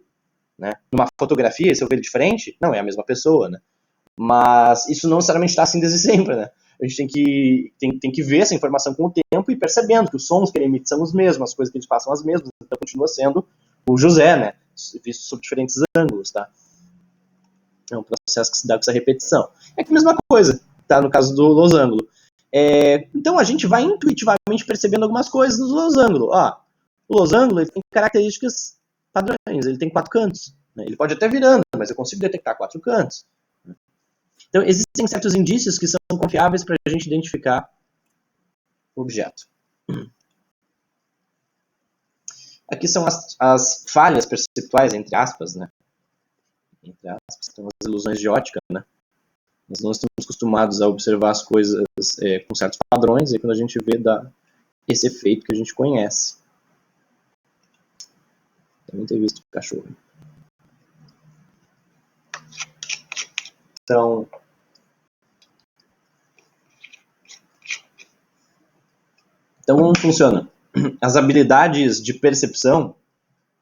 né, numa fotografia, se eu ver ele de frente, não, é a mesma pessoa, né? Mas isso não necessariamente está assim desde sempre, né? A gente tem que ver essa informação com o tempo e percebendo que os sons que ele emite são os mesmos, as coisas que eles passam são as mesmas, então continua sendo o José, né? Visto sob diferentes ângulos, tá? É um processo que se dá com essa repetição. É a mesma coisa, tá? No caso do losango. Então a gente vai intuitivamente percebendo algumas coisas no losango. O losango ele tem características padrões, ele tem 4 cantos. Né? Ele pode até virando, mas eu consigo detectar 4 cantos. Então, existem certos indícios que são confiáveis para a gente identificar o objeto. Aqui são as falhas perceptuais, entre aspas, né? Entre aspas, são as ilusões de ótica, né? Nós não estamos acostumados a observar as coisas com certos padrões, e quando a gente vê, dá esse efeito que a gente conhece. Também ter visto o cachorro. Então, como funciona? As habilidades de percepção,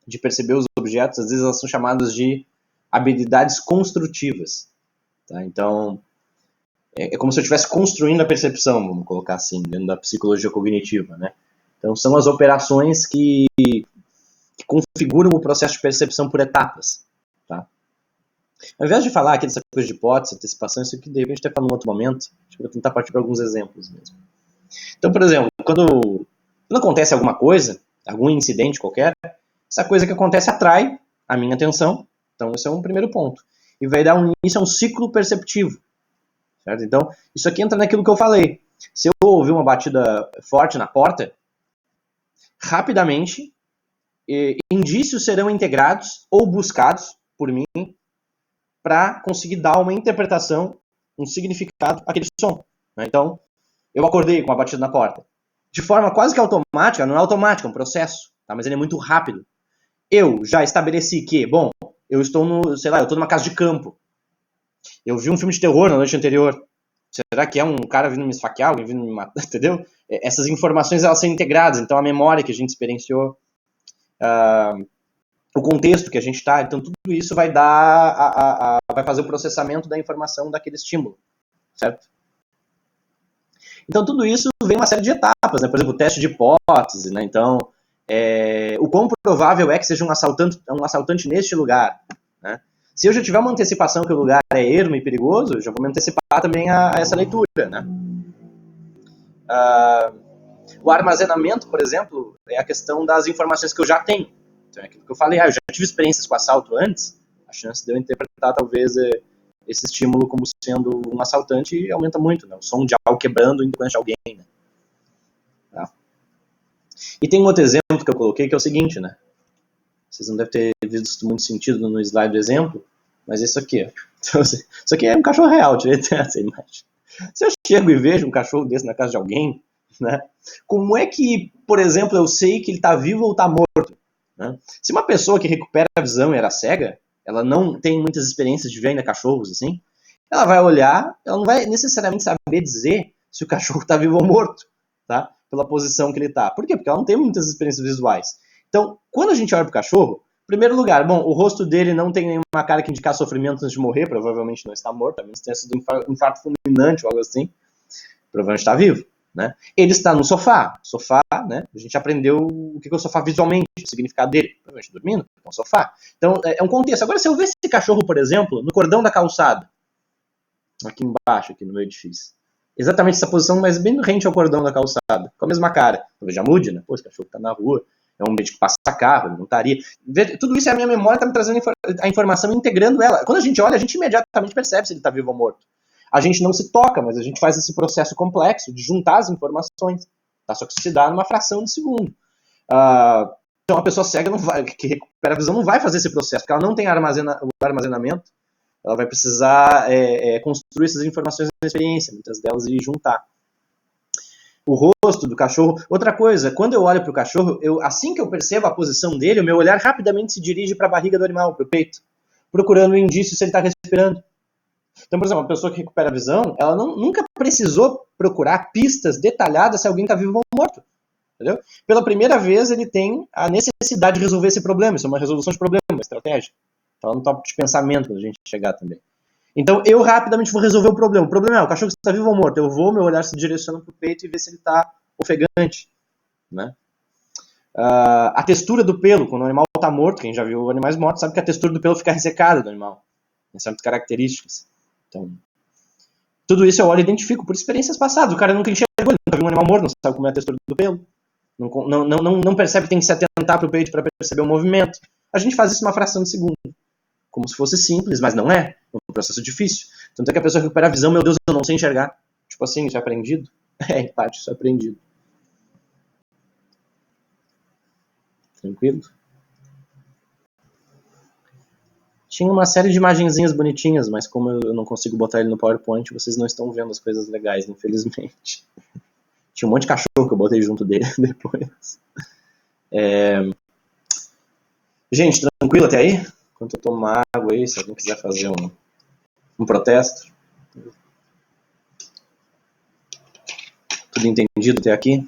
de perceber os objetos, às vezes elas são chamadas de habilidades construtivas. Tá? Então, é como se eu estivesse construindo a percepção, vamos colocar assim, dentro da psicologia cognitiva. Né? Então, são as operações que configuram o processo de percepção por etapas. Tá? Ao invés de falar aqui dessa coisa de hipótese, antecipação, isso aqui de repente até para num outro momento, acho que eu vou tentar partir para alguns exemplos mesmo. Então, por exemplo, quando acontece alguma coisa, algum incidente qualquer, essa coisa que acontece atrai a minha atenção. Então, esse é um primeiro ponto. E vai dar início a um ciclo perceptivo. Certo? Então, isso aqui entra naquilo que eu falei. Se eu ouvir uma batida forte na porta, rapidamente, indícios serão integrados ou buscados por mim para conseguir dar uma interpretação, um significado àquele som. Né? Então, eu acordei com a batida na porta. De forma quase que automática, não é automática, é um processo, tá? Mas ele é muito rápido. Eu já estabeleci que, bom, eu estou numa casa de campo. Eu vi um filme de terror na noite anterior. Será que é um cara vindo me esfaquear, alguém vindo me matar, entendeu? Essas informações, elas são integradas, então a memória que a gente experienciou, o contexto que a gente está, então tudo isso vai vai fazer o processamento da informação daquele estímulo, certo? Então, tudo isso vem uma série de etapas, né? Por exemplo, o teste de hipótese, né? Então, o quão provável é que seja um assaltante neste lugar, né? Se eu já tiver uma antecipação que o lugar é ermo e perigoso, eu já vou me antecipar também a essa leitura, né? O armazenamento, por exemplo, é a questão das informações que eu já tenho. Então, é aquilo que eu falei, eu já tive experiências com assalto antes, a chance de eu interpretar, talvez, esse estímulo como sendo um assaltante aumenta muito, né? O som de algo quebrando em sequência de alguém, né? Tá? E tem um outro exemplo que eu coloquei que é o seguinte, né? Vocês não devem ter visto muito sentido no slide do exemplo, mas isso aqui, ó. Então, isso aqui é um cachorro real, tirei essa imagem. Se eu chego e vejo um cachorro desse na casa de alguém, né? Como é que, por exemplo, eu sei que ele está vivo ou está morto? Né? Se uma pessoa que recupera a visão e era cega, ela não tem muitas experiências de ver ainda cachorros, assim, ela vai olhar, ela não vai necessariamente saber dizer se o cachorro está vivo ou morto, tá? Pela posição que ele está. Por quê? Porque ela não tem muitas experiências visuais. Então, quando a gente olha para o cachorro, Primeiro lugar, bom, o rosto dele não tem nenhuma cara que indicar sofrimento antes de morrer, provavelmente não está morto, a menos que tenha sido um infarto fulminante ou algo assim, provavelmente está vivo, né? Ele está no sofá, né? A gente aprendeu o que é o sofá visualmente, o significado dele, provavelmente dormindo, é um sofá. Então, é um contexto. Agora, se eu ver esse cachorro, por exemplo, no cordão da calçada, aqui embaixo, aqui no meu edifício, exatamente essa posição, mas bem rente ao cordão da calçada, com a mesma cara, talvez já mude, né? Pô, esse cachorro está na rua, é um ambiente que passa carro, ele não estaria. Tudo isso é a minha memória, está me trazendo a informação e integrando ela. Quando a gente olha, a gente imediatamente percebe se ele está vivo ou morto. A gente não se toca, mas a gente faz esse processo complexo de juntar as informações. Tá? Só que isso se dá numa fração de segundo. Então a pessoa cega que recupera a visão não vai fazer esse processo, porque ela não tem armazenamento, ela vai precisar construir essas informações na experiência, muitas delas, e juntar. O rosto do cachorro. Outra coisa, quando eu olho para o cachorro, assim que eu percebo a posição dele, o meu olhar rapidamente se dirige para a barriga do animal, para o peito, procurando um indício se ele está respirando. Então, por exemplo, uma pessoa que recupera a visão, ela nunca precisou procurar pistas detalhadas se alguém está vivo ou morto. Entendeu? Pela primeira vez, ele tem a necessidade de resolver esse problema. Isso é uma resolução de problema, uma estratégia. Está no top de pensamento quando a gente chegar também. Então, eu rapidamente vou resolver o problema. O problema é, o cachorro está vivo ou morto? Eu vou, meu olhar se direciona para o peito e ver se ele está ofegante. Né? A textura do pelo, quando o animal está morto, quem já viu animais mortos sabe que a textura do pelo fica ressecada do animal. Tem certas características. Então, tudo isso eu olho e identifico por experiências passadas. O cara nunca enxergou, nunca viu um animal morto, não sabe como é a textura do pelo. Não percebe que tem que se atentar para o peito para perceber o movimento. A gente faz isso uma fração de segundo. Como se fosse simples, mas não é. É um processo difícil. Tanto é que a pessoa recupera a visão, meu Deus, eu não sei enxergar. Tipo assim, isso é aprendido? Em parte, isso é aprendido. Tranquilo? Tinha uma série de imagenzinhas bonitinhas, mas como eu não consigo botar ele no PowerPoint, vocês não estão vendo as coisas legais, infelizmente. Tinha um monte de cachorro que eu botei junto dele depois. Gente, tranquilo até aí? Enquanto eu tomo água aí, se alguém quiser fazer um protesto. Tudo entendido até aqui?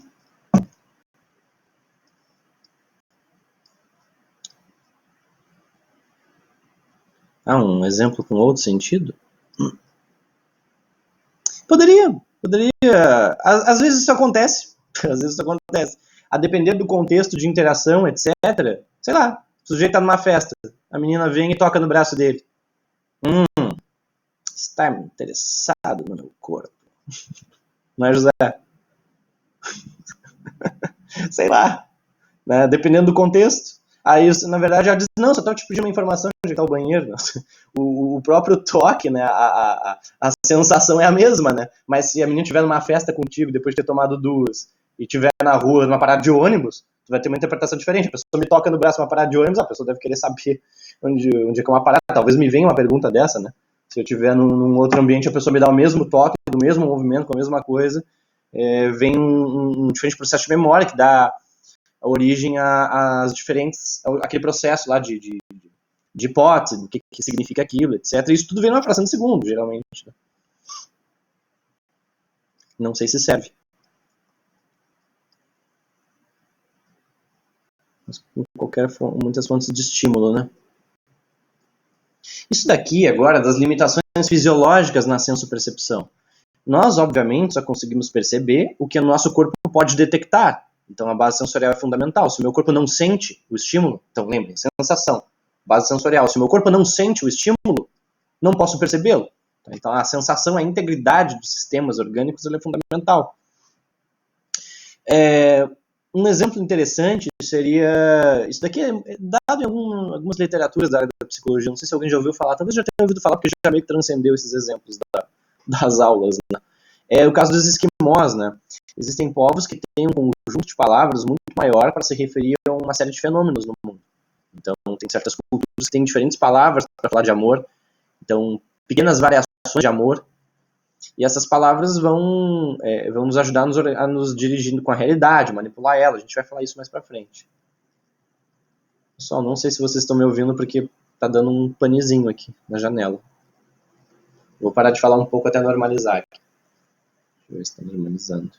Um exemplo com outro sentido? Poderia. Às vezes isso acontece. A depender do contexto de interação, etc. Sei lá, o sujeito tá numa festa, a menina vem e toca no braço dele. Está interessado no meu corpo. Não é, José? Sei lá. Né? Dependendo do contexto. Aí, na verdade, ela diz, não, só estava te pedindo uma informação de onde está o banheiro. O próprio toque, né? A sensação é a mesma, né? Mas se a menina estiver numa festa contigo, depois de ter tomado duas, e estiver na rua, numa parada de ônibus, tu vai ter uma interpretação diferente. A pessoa me toca no braço numa parada de ônibus, a pessoa deve querer saber onde é que é uma parada. Talvez me venha uma pergunta dessa, né? Se eu estiver num outro ambiente, a pessoa me dá o mesmo toque, do mesmo movimento, com a mesma coisa, vem um diferente processo de memória que dá origem às diferentes, aquele processo lá de hipótese, do que significa aquilo, etc. Isso tudo vem numa fração de segundo, geralmente. Né? Não sei se serve. Mas muitas fontes de estímulo, né? Isso daqui, agora, das limitações fisiológicas na sensopercepção. Nós, obviamente, só conseguimos perceber o que o nosso corpo pode detectar. Então, a base sensorial é fundamental. Se o meu corpo não sente o estímulo, então lembrem, sensação, base sensorial. Se o meu corpo não sente o estímulo, não posso percebê-lo. Então, a sensação, a integridade dos sistemas orgânicos, ela é fundamental. Um exemplo interessante seria... Isso daqui é dado em algumas literaturas da área da psicologia. Não sei se alguém já ouviu falar. Talvez já tenha ouvido falar, porque já meio que transcendeu esses exemplos das aulas. Né? É o caso dos esquimós, né? Existem povos que têm um conjunto de palavras muito maior para se referir a uma série de fenômenos no mundo. Então, tem certas culturas que têm diferentes palavras para falar de amor. Então, pequenas variações de amor. E essas palavras vão nos ajudar a nos dirigir com a realidade, manipular ela. A gente vai falar isso mais para frente. Pessoal, não sei se vocês estão me ouvindo porque tá dando um panezinho aqui na janela. Vou parar de falar um pouco até normalizar aqui. Deixa eu ver se está normalizando.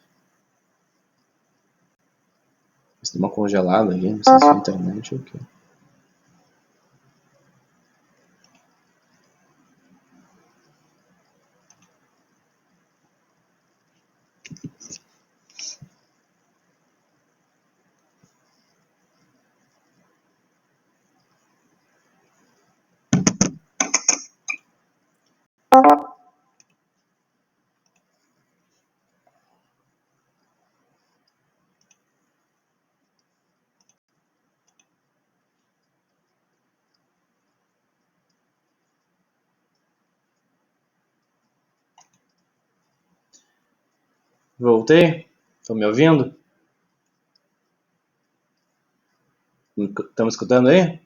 Se deu uma congelada ali, não sei se é a internet ou o quê. Voltei? Estão me ouvindo? Estão me escutando aí?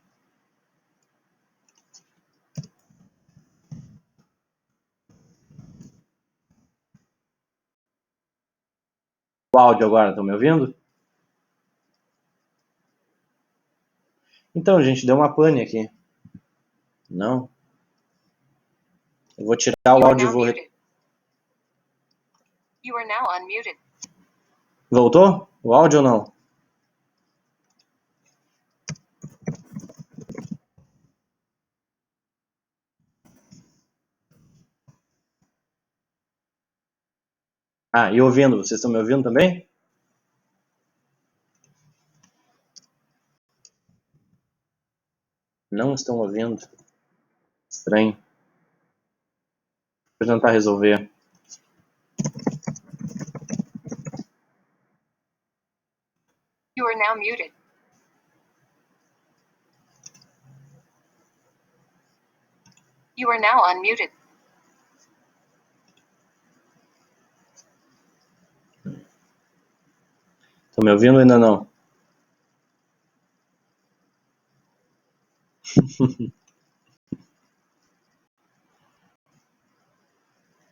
O áudio agora, estão me ouvindo? Então, gente, deu uma pane aqui. Não? Eu vou tirar o áudio e vou... You are now unmuted. Voltou? O áudio ou não? Ah, e ouvindo? Vocês estão me ouvindo também? Não estão ouvindo. Estranho. Vou tentar resolver. You are now muted. You are now unmuted. Estão me ouvindo ou ainda não?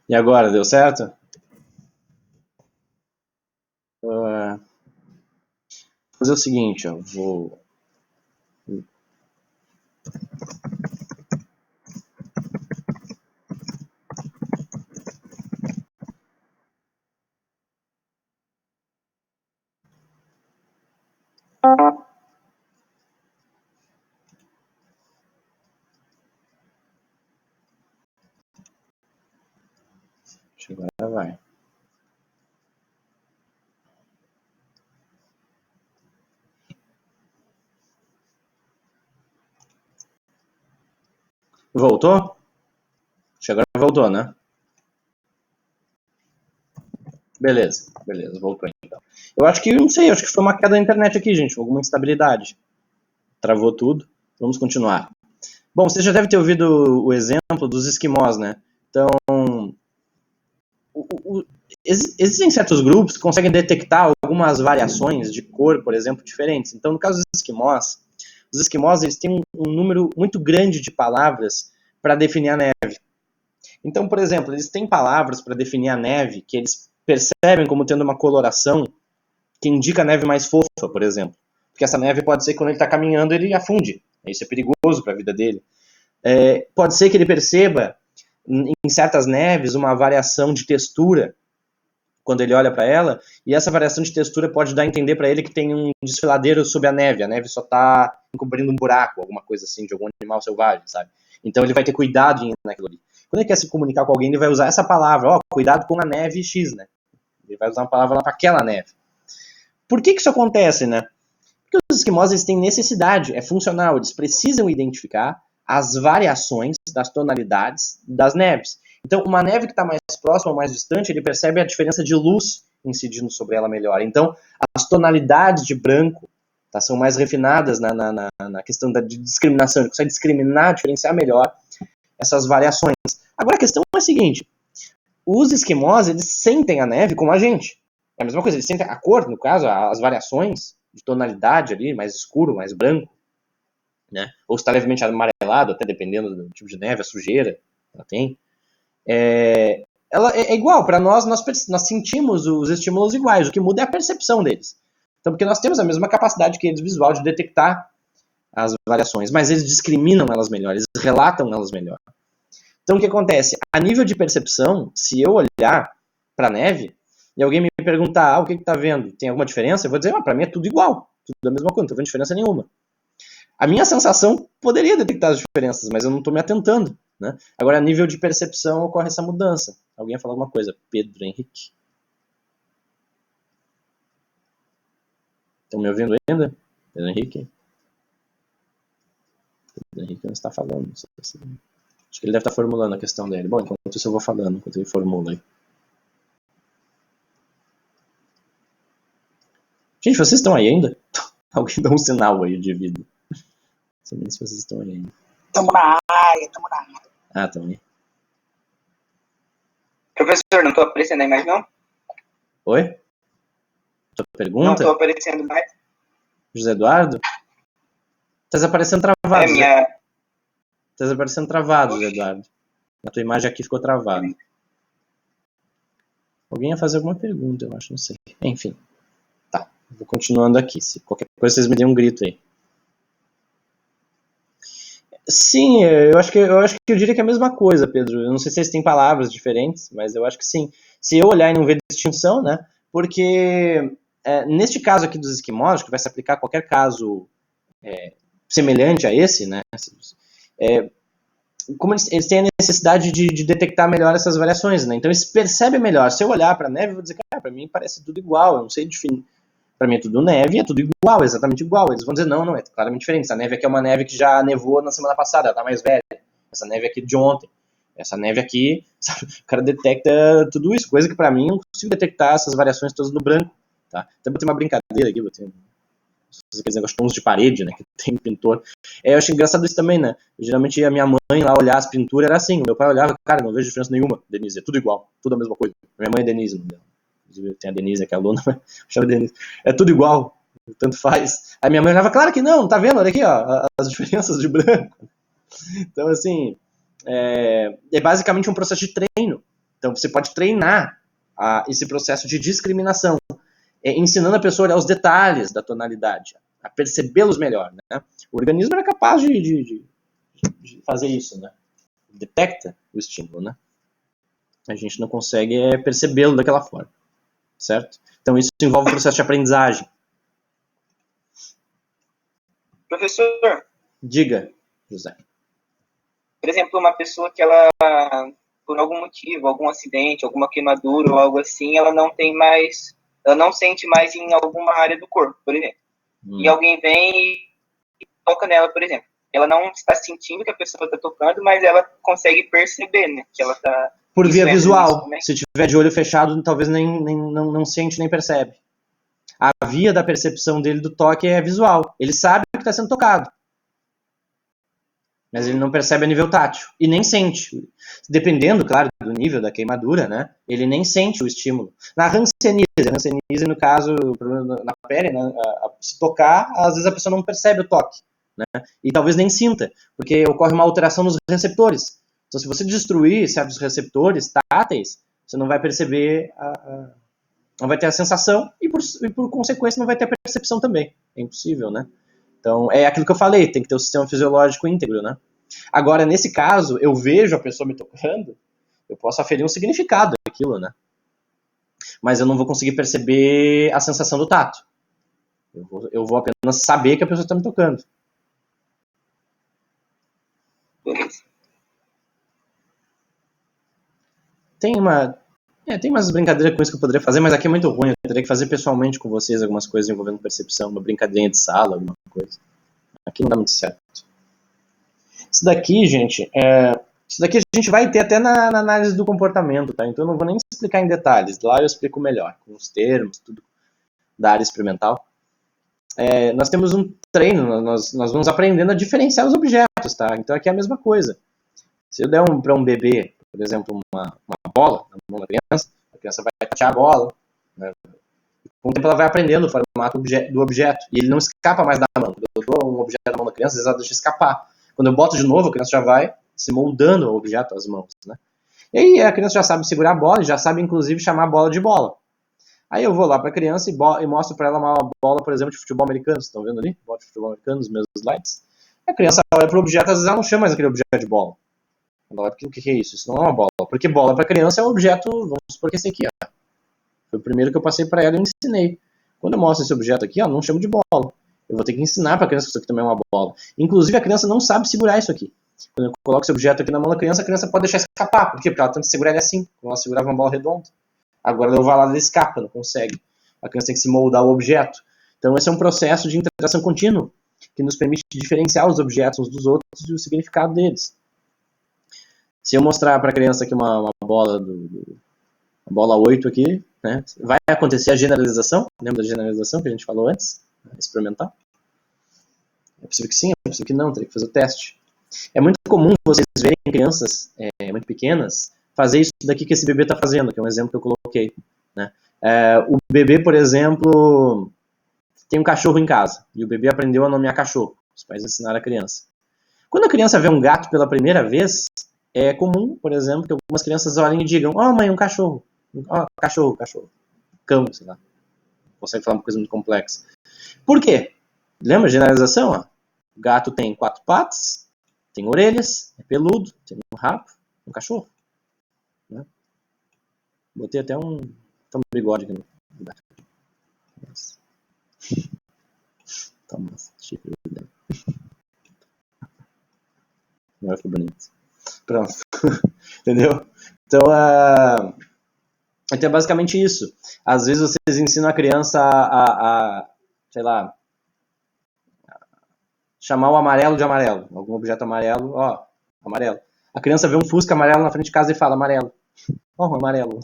E agora, deu certo? Vou fazer o seguinte, ó, vou... Agora vai. Voltou? Acho que agora voltou, né? Beleza, voltou então. Eu acho que, não sei, acho que foi uma queda da internet aqui, gente, alguma instabilidade. Travou tudo. Vamos continuar. Bom, você já deve ter ouvido o exemplo dos esquimós, né? Então, existem certos grupos que conseguem detectar algumas variações de cor, por exemplo, diferentes. Então, no caso dos esquimós, os esquimós eles têm um número muito grande de palavras para definir a neve. Então, por exemplo, eles têm palavras para definir a neve que eles percebem como tendo uma coloração que indica a neve mais fofa, por exemplo. Porque essa neve pode ser que quando ele está caminhando ele afunde. Isso é perigoso para a vida dele. Pode ser que ele perceba em certas neves uma variação de textura quando ele olha para ela, e essa variação de textura pode dar a entender para ele que tem um desfiladeiro sob a neve só está encobrindo um buraco, alguma coisa assim, de algum animal selvagem, sabe? Então ele vai ter cuidado em ir naquilo ali. Quando ele quer se comunicar com alguém, ele vai usar essa palavra, ó, cuidado com a neve X, né? Ele vai usar uma palavra lá para aquela neve. Por que isso acontece, né? Porque os esquimós eles têm necessidade, é funcional, eles precisam identificar as variações das tonalidades das neves. Então, uma neve que está mais próxima ou mais distante, ele percebe a diferença de luz incidindo sobre ela melhor. Então, as tonalidades de branco são mais refinadas na questão da discriminação. Ele consegue discriminar, diferenciar melhor essas variações. Agora, a questão é a seguinte. Os esquimós, eles sentem a neve como a gente. É a mesma coisa, eles sentem a cor, no caso, as variações de tonalidade ali, mais escuro, mais branco, né? Ou está levemente amarelado, até dependendo do tipo de neve, a sujeira que ela tem. Ela é igual, para nós sentimos os estímulos iguais, o que muda é a percepção deles. Então, porque nós temos a mesma capacidade que eles visual de detectar as variações, mas eles discriminam elas melhor, eles relatam elas melhor. Então, o que acontece? A nível de percepção, se eu olhar para a neve e alguém me perguntar, o que está vendo? Tem alguma diferença? Eu vou dizer, para mim é tudo igual, tudo da mesma coisa, não estou vendo diferença nenhuma. A minha sensação poderia detectar as diferenças, mas eu não estou me atentando. Né? Agora, a nível de percepção, ocorre essa mudança. Alguém ia falar alguma coisa? Pedro Henrique? Estão me ouvindo ainda? Pedro Henrique? Pedro Henrique não está falando. Não sei se... Acho que ele deve estar formulando a questão dele. Bom, enquanto isso eu vou falando, enquanto ele formula aí. Gente, vocês estão aí ainda? Alguém dá um sinal aí de vida. Não sei nem se vocês estão aí ainda. Tamo na área, tamo na área. Ah, estão aí. Professor, não tô aparecendo aí mais, não? Oi? Tua Não pergunta? tô aparecendo mais. José Eduardo? Tá desaparecendo travado. É minha... Tá desaparecendo travado, José Eduardo. A tua imagem aqui ficou travada. Alguém ia fazer alguma pergunta, eu acho, não sei. Enfim. Tá, vou continuando aqui. Se qualquer coisa, vocês me deem um grito aí. Sim, eu acho que eu diria que é a mesma coisa, Pedro. Eu não sei se vocês têm palavras diferentes, mas eu acho que sim. Se eu olhar e não ver distinção, né? Porque neste caso aqui dos esquimós, que vai se aplicar a qualquer caso semelhante a esse, né? Como eles têm a necessidade de detectar melhor essas variações, né? Então eles percebem melhor. Se eu olhar para a neve, eu vou dizer, cara, para mim parece tudo igual, eu não sei definir. Para mim é tudo neve, é tudo igual, exatamente igual. Eles vão dizer, não, é claramente diferente. Essa neve aqui é uma neve que já nevou na semana passada, ela tá mais velha. Essa neve aqui é de ontem. Essa neve aqui, sabe? O cara detecta tudo isso, coisa que para mim eu não consigo detectar essas variações todas no branco, tá? Então vou ter uma brincadeira aqui, vou ter aqueles negócios de tons de parede, né, que tem pintor. Eu acho engraçado isso também, né? Geralmente a minha mãe lá olhar as pinturas era assim, o meu pai olhava, cara, não vejo diferença nenhuma, Denise, é tudo igual, tudo a mesma coisa. Minha mãe é Denise, não dela. Tem a Denise que é aluna, mas chama Denise. É tudo igual, tanto faz. Aí minha mãe olhava, claro que não, tá vendo? Olha aqui, ó, as diferenças de branco. Então, assim, é basicamente um processo de treino. Então, você pode treinar esse processo de discriminação, ensinando a pessoa a olhar os detalhes da tonalidade, a percebê-los melhor, né? O organismo era capaz de fazer isso, né? Detecta o estímulo, né? A gente não consegue percebê-lo daquela forma, certo? Então isso envolve o processo de aprendizagem. Professor, Diga, José. por exemplo, uma pessoa que ela, por algum motivo, algum acidente, alguma queimadura ou algo assim, ela não sente mais em alguma área do corpo, por exemplo. E alguém vem e toca nela, por exemplo. Ela não está sentindo que a pessoa está tocando, mas ela consegue perceber, né, que ela está... Por via visual. Se tiver de olho fechado, talvez não sente nem percebe. A via da percepção dele do toque é visual. Ele sabe que está sendo tocado, mas ele não percebe a nível tátil e nem sente. Dependendo, claro, do nível da queimadura, né? Ele nem sente o estímulo. Na hanseníase, no caso, na pele, né? Se tocar, às vezes a pessoa não percebe o toque, né? E talvez nem sinta, porque ocorre uma alteração nos receptores. Então, se você destruir certos receptores táteis, você não vai perceber, não vai ter a sensação e por consequência, não vai ter a percepção também. É impossível, né? Então, é aquilo que eu falei, tem que ter o sistema fisiológico íntegro, né? Agora, nesse caso, eu vejo a pessoa me tocando, eu posso aferir um significado daquilo, né? Mas eu não vou conseguir perceber a sensação do tato. Eu vou apenas saber que a pessoa está me tocando. Tem umas brincadeiras com isso que eu poderia fazer, mas aqui é muito ruim. Eu teria que fazer pessoalmente com vocês algumas coisas envolvendo percepção, uma brincadeirinha de sala, alguma coisa. Aqui não dá muito certo. Isso daqui, gente, a gente vai ter até na análise do comportamento, tá? Então eu não vou nem explicar em detalhes. Lá eu explico melhor, com os termos, tudo da área experimental. Nós temos um treino, nós vamos aprendendo a diferenciar os objetos, tá? Então aqui é a mesma coisa. Se eu der para um bebê, por exemplo, uma bola na mão da criança, a criança vai tatear a bola, né? Com o tempo ela vai aprendendo o formato do objeto, e ele não escapa mais da mão. Quando eu dou um objeto na mão da criança, às vezes ela deixa escapar. Quando eu boto de novo, a criança já vai se moldando o objeto às mãos, né? E aí a criança já sabe segurar a bola e já sabe, inclusive, chamar a bola de bola. Aí eu vou lá para a criança e mostro para ela uma bola, por exemplo, de futebol americano. Vocês estão vendo ali? Bola de futebol americano, os meus slides. A criança olha para o objeto, às vezes ela não chama mais aquele objeto de bola. Ela olha, o que é isso? Isso não é uma bola. Porque bola para criança é um objeto, vamos supor que esse aqui, ó. Foi o primeiro que eu passei para ela e eu ensinei. Quando eu mostro esse objeto aqui, ó, não chamo de bola. Eu vou ter que ensinar para a criança que isso aqui também é uma bola. Inclusive, a criança não sabe segurar isso aqui. Quando eu coloco esse objeto aqui na mão da criança, a criança pode deixar escapar. Por quê? Porque ela tenta segurar ele assim, como ela segurava uma bola redonda. Agora ela vai lá e escapa, não consegue. A criança tem que se moldar o objeto. Então, esse é um processo de interação contínua, que nos permite diferenciar os objetos uns dos outros e o significado deles. Se eu mostrar para a criança aqui uma bola uma bola 8 aqui, né, vai acontecer a generalização? Lembra da generalização que a gente falou antes? Experimental? É possível que sim, é possível que não, teria que fazer o teste. É muito comum vocês verem crianças muito pequenas fazer isso daqui que esse bebê está fazendo, que é um exemplo que eu coloquei. Né? O bebê, por exemplo, tem um cachorro em casa, e o bebê aprendeu a nomear cachorro. Os pais ensinaram a criança. Quando a criança vê um gato pela primeira vez, é comum, por exemplo, que algumas crianças olhem e digam: "Ó, mãe, um cachorro. Ó, cachorro. Cão, sei lá." Não consegue falar uma coisa muito complexa. Por quê? Lembra a generalização? Ó? O gato tem 4 patas, tem orelhas, é peludo, tem um rabo, um cachorro. Né? Botei até um bigode aqui no gato. Toma, chifre dele. Agora ficou bonito. Pronto. Entendeu? Então, é basicamente isso. Às vezes vocês ensinam a criança sei lá, chamar o amarelo de amarelo. Algum objeto amarelo, ó, amarelo. A criança vê um Fusca amarelo na frente de casa e fala: amarelo. Ó, amarelo.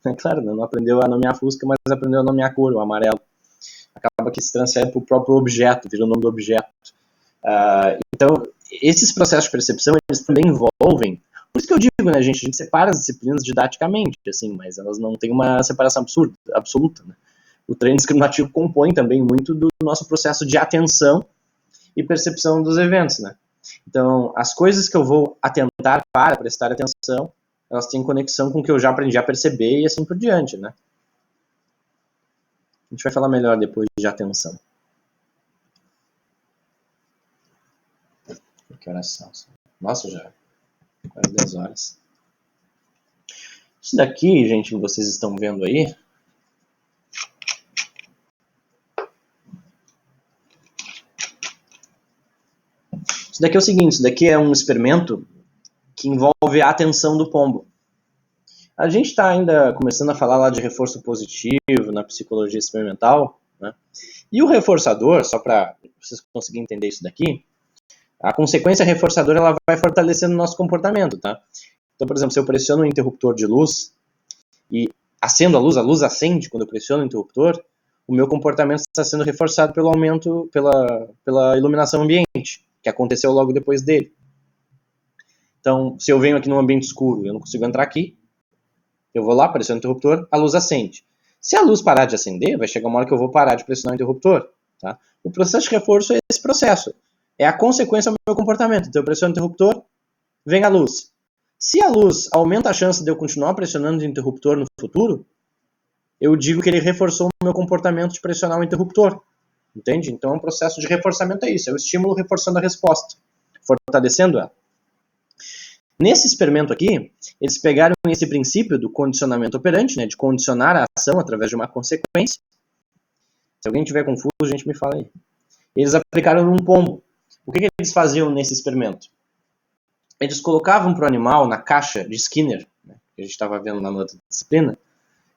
É claro, não aprendeu a nomear Fusca, mas aprendeu a nomear a cor, o amarelo. Acaba que se transfere para o próprio objeto, vira o nome do objeto. Então, esses processos de percepção, eles também envolvem. Por isso que eu digo, né, gente, a gente separa as disciplinas didaticamente, assim, mas elas não têm uma separação absoluta. Né? O treino discriminativo compõe também muito do nosso processo de atenção e percepção dos eventos, né? Então, as coisas que eu vou atentar para prestar atenção, elas têm conexão com o que eu já aprendi a perceber e assim por diante, né? A gente vai falar melhor depois de atenção. Que horas são? Nossa, já quase 10 horas. Isso daqui, gente, que vocês estão vendo aí, isso daqui é o seguinte, isso daqui é um experimento que envolve a atenção do pombo. A gente está ainda começando a falar lá de reforço positivo na psicologia experimental, né? E o reforçador, só para vocês conseguirem entender isso daqui, a consequência reforçadora ela vai fortalecendo o nosso comportamento, tá? Então, por exemplo, se eu pressiono um interruptor de luz e acendo a luz acende quando eu pressiono o interruptor, o meu comportamento está sendo reforçado pelo aumento, pela iluminação ambiente, que aconteceu logo depois dele. Então, se eu venho aqui num ambiente escuro e eu não consigo entrar aqui, eu vou lá, pressiono o interruptor, a luz acende. Se a luz parar de acender, vai chegar uma hora que eu vou parar de pressionar o interruptor. Tá? O processo de reforço é esse processo. É a consequência do meu comportamento. Então eu pressiono o interruptor, vem a luz. Se a luz aumenta a chance de eu continuar pressionando o interruptor no futuro, eu digo que ele reforçou o meu comportamento de pressionar o interruptor. Entende? Então, um processo de reforçamento é isso. É o estímulo reforçando a resposta, fortalecendo ela. Nesse experimento aqui, eles pegaram esse princípio do condicionamento operante, né, de condicionar a ação através de uma consequência. Se alguém estiver confuso, a gente me fala aí. Eles aplicaram num pombo. O que eles faziam nesse experimento? Eles colocavam para o animal, na caixa de Skinner, né, que a gente estava vendo na outra disciplina,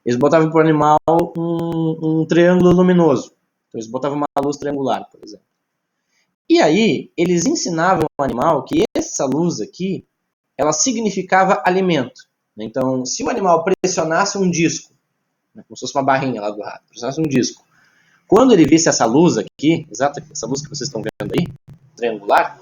eles botavam para o animal um triângulo luminoso. Então, eles botavam uma luz triangular, por exemplo. E aí, eles ensinavam ao animal que essa luz aqui, ela significava alimento. Então, se o animal pressionasse um disco, né, como se fosse uma barrinha lá do rato, pressionasse um disco, quando ele visse essa luz aqui, exato, essa luz que vocês estão vendo aí, triangular,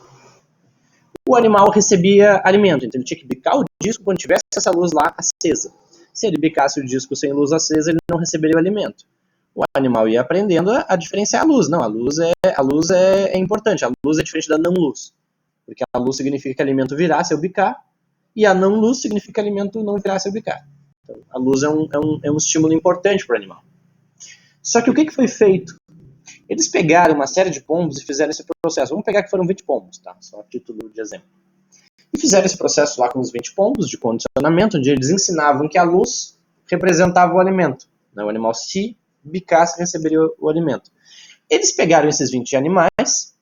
o animal recebia alimento. Então, ele tinha que bicar o disco quando tivesse essa luz lá acesa. Se ele bicasse o disco sem luz acesa, ele não receberia o alimento. O animal ia aprendendo a diferenciar a luz. Não, a luz é importante. A luz é diferente da não luz. Porque a luz significa que o alimento virá se eu bicar, e a não luz significa que o alimento não virá se eu bicar. Então, a luz é um estímulo importante para o animal. Só que o que foi feito? Eles pegaram uma série de pombos e fizeram esse processo. Vamos pegar que foram 20 pombos, tá? Só a título de exemplo. E fizeram esse processo lá com os 20 pombos de condicionamento, onde eles ensinavam que a luz representava o alimento. O animal, se bicasse, receberia o alimento. Eles pegaram esses 20 animais,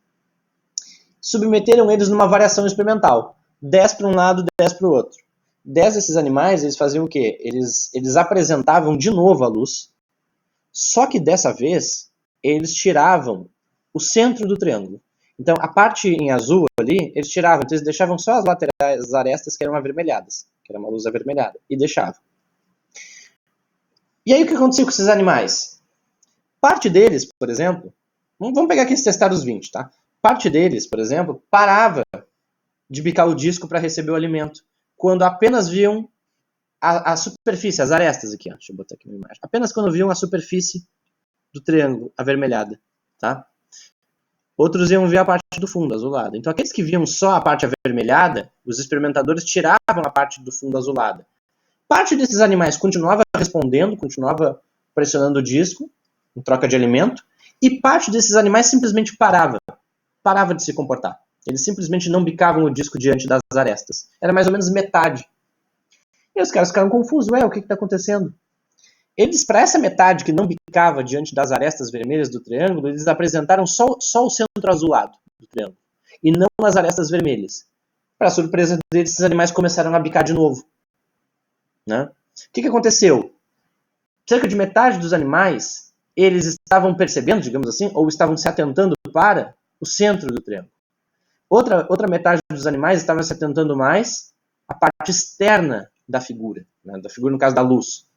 submeteram eles numa variação experimental. 10 para um lado, 10 para o outro. 10 desses animais, eles faziam o quê? Eles apresentavam de novo a luz, só que dessa vez, eles tiravam o centro do triângulo. Então, a parte em azul ali, eles tiravam, então eles deixavam só as laterais, as arestas que eram avermelhadas, que era uma luz avermelhada, e deixavam. E aí o que aconteceu com esses animais? Parte deles, por exemplo, vamos pegar aqui esse testar os 20, tá? Parte deles, por exemplo, parava de bicar o disco para receber o alimento, quando apenas viam a superfície, as arestas aqui, ó. Deixa eu botar aqui uma imagem. Apenas quando viam a superfície do triângulo avermelhada, tá? Outros iam ver a parte do fundo, azulada. Então, aqueles que viam só a parte avermelhada, os experimentadores tiravam a parte do fundo azulada. Parte desses animais continuava respondendo, continuava pressionando o disco, em troca de alimento, e parte desses animais simplesmente parava de se comportar. Eles simplesmente não bicavam o disco diante das arestas. Era mais ou menos metade. E os caras ficaram confusos. Ué, o que está acontecendo? Eles, para essa metade que não bicava diante das arestas vermelhas do triângulo, eles apresentaram só o centro azulado do triângulo, e não as arestas vermelhas. Para surpresa deles, esses animais começaram a bicar de novo. Né? O que aconteceu? Cerca de metade dos animais, eles estavam percebendo, digamos assim, ou estavam se atentando para o centro do triângulo. Outra metade dos animais estava se atentando mais à parte externa da figura, né? Da figura no caso da luz.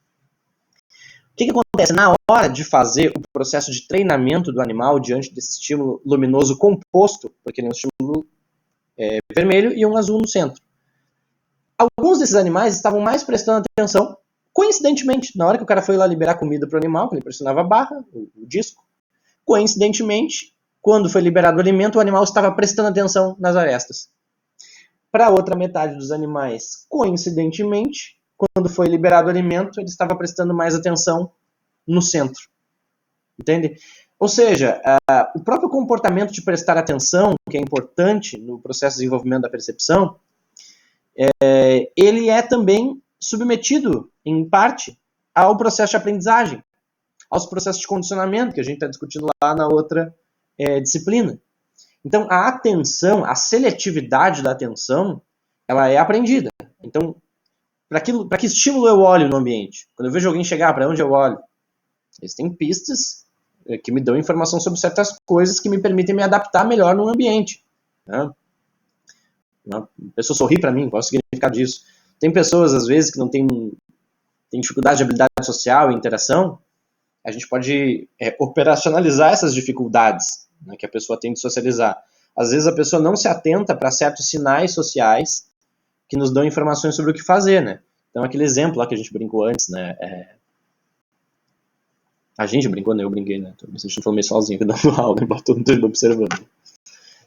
O que acontece? Na hora de fazer o processo de treinamento do animal diante desse estímulo luminoso composto, porque ele é um estímulo vermelho e um azul no centro, alguns desses animais estavam mais prestando atenção, coincidentemente, na hora que o cara foi lá liberar comida para o animal, que ele pressionava a barra, o disco, coincidentemente, quando foi liberado o alimento, o animal estava prestando atenção nas arestas. Para a outra metade dos animais, coincidentemente, quando foi liberado o alimento, ele estava prestando mais atenção no centro. Entende? Ou seja, o próprio comportamento de prestar atenção, que é importante no processo de desenvolvimento da percepção, ele é também submetido, em parte, ao processo de aprendizagem, aos processos de condicionamento, que a gente está discutindo lá na outra disciplina. Então, a atenção, a seletividade da atenção, ela é aprendida. Então, para que estímulo eu olho no ambiente? Quando eu vejo alguém chegar, para onde eu olho? Eles têm pistas que me dão informação sobre certas coisas que me permitem me adaptar melhor no ambiente. Né? Uma pessoa sorrir para mim, qual é o significado disso? Tem pessoas, às vezes, que não têm dificuldade de habilidade social e interação. A gente pode operacionalizar essas dificuldades, né, que a pessoa tem de socializar. Às vezes a pessoa não se atenta para certos sinais sociais que nos dão informações sobre o que fazer, né? Então, aquele exemplo lá que a gente brincou antes, né? A gente brincou, né? Eu brinquei, né? Tô me sentindo meio sozinho, dando aula, né? Todo mundo observando.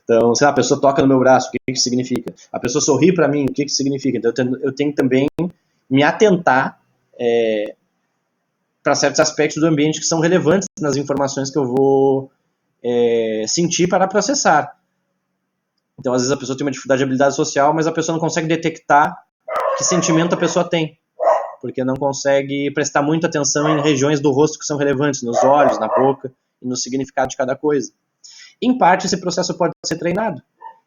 Então, sei lá, a pessoa toca no meu braço, o que isso significa? A pessoa sorri para mim, o que isso significa? Então, eu tenho também me atentar para certos aspectos do ambiente que são relevantes nas informações que eu vou sentir para processar. Então, às vezes a pessoa tem uma dificuldade de habilidade social, mas a pessoa não consegue detectar que sentimento a pessoa tem, porque não consegue prestar muita atenção em regiões do rosto que são relevantes, nos olhos, na boca e no significado de cada coisa. Em parte, esse processo pode ser treinado.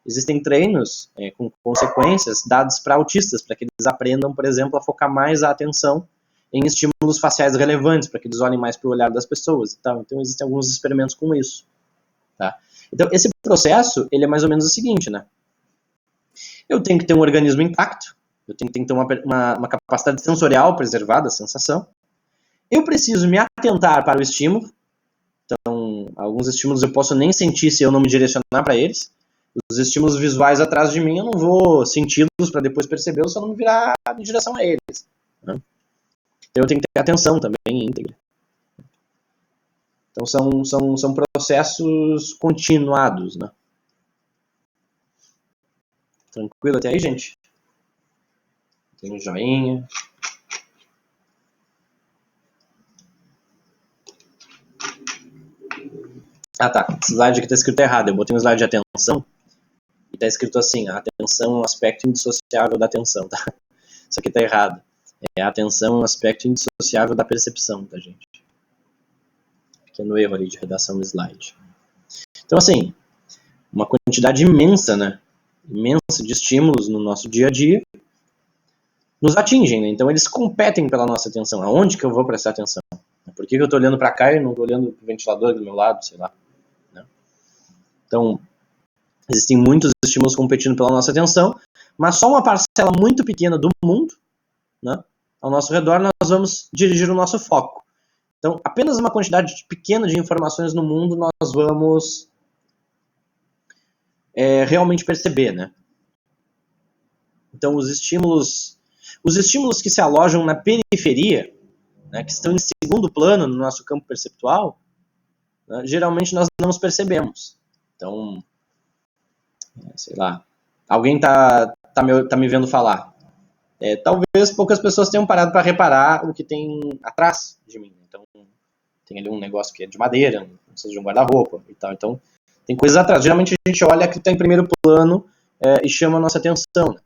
Existem treinos com consequências dados para autistas, para que eles aprendam, por exemplo, a focar mais a atenção em estímulos faciais relevantes, para que eles olhem mais para o olhar das pessoas. Então, existem alguns experimentos com isso. Tá? Então, esse processo, ele é mais ou menos o seguinte, né? Eu tenho que ter um organismo intacto, eu tenho que ter uma capacidade sensorial preservada, sensação. Eu preciso me atentar para o estímulo. Então, alguns estímulos eu posso nem sentir se eu não me direcionar para eles. Os estímulos visuais atrás de mim, eu não vou senti-los para depois percebê-los se eu não me virar em direção a eles. Né? Então, eu tenho que ter atenção também íntegra. Então, são processos continuados, né? Tranquilo até aí, gente? Tem um joinha. Ah, tá. Esse slide aqui está escrito errado. Eu botei um slide de atenção e está escrito assim: a atenção é um aspecto indissociável da atenção, tá? Isso aqui está errado. A atenção é um aspecto indissociável da percepção, tá, gente? Pequeno erro ali de redação no slide. Então, assim, uma quantidade imensa, né? Imensa de estímulos no nosso dia a dia nos atingem, né? Então eles competem pela nossa atenção. Aonde que eu vou prestar atenção? Por que eu estou olhando para cá e não estou olhando para o ventilador do meu lado, sei lá. Né? Então, existem muitos estímulos competindo pela nossa atenção, mas só uma parcela muito pequena do mundo, né, ao nosso redor, nós vamos dirigir o nosso foco. Então, apenas uma quantidade pequena de informações no mundo nós vamos realmente perceber, né? Então, os estímulos que se alojam na periferia, né, que estão em segundo plano no nosso campo perceptual, né, geralmente nós não os percebemos. Então, sei lá, alguém tá me vendo falar. Talvez poucas pessoas tenham parado para reparar o que tem atrás de mim. Então, tem ali um negócio que é de madeira, não sei, de um guarda-roupa e tal. Então, tem coisas atrás. Geralmente a gente olha que está em primeiro plano e chama a nossa atenção. Né?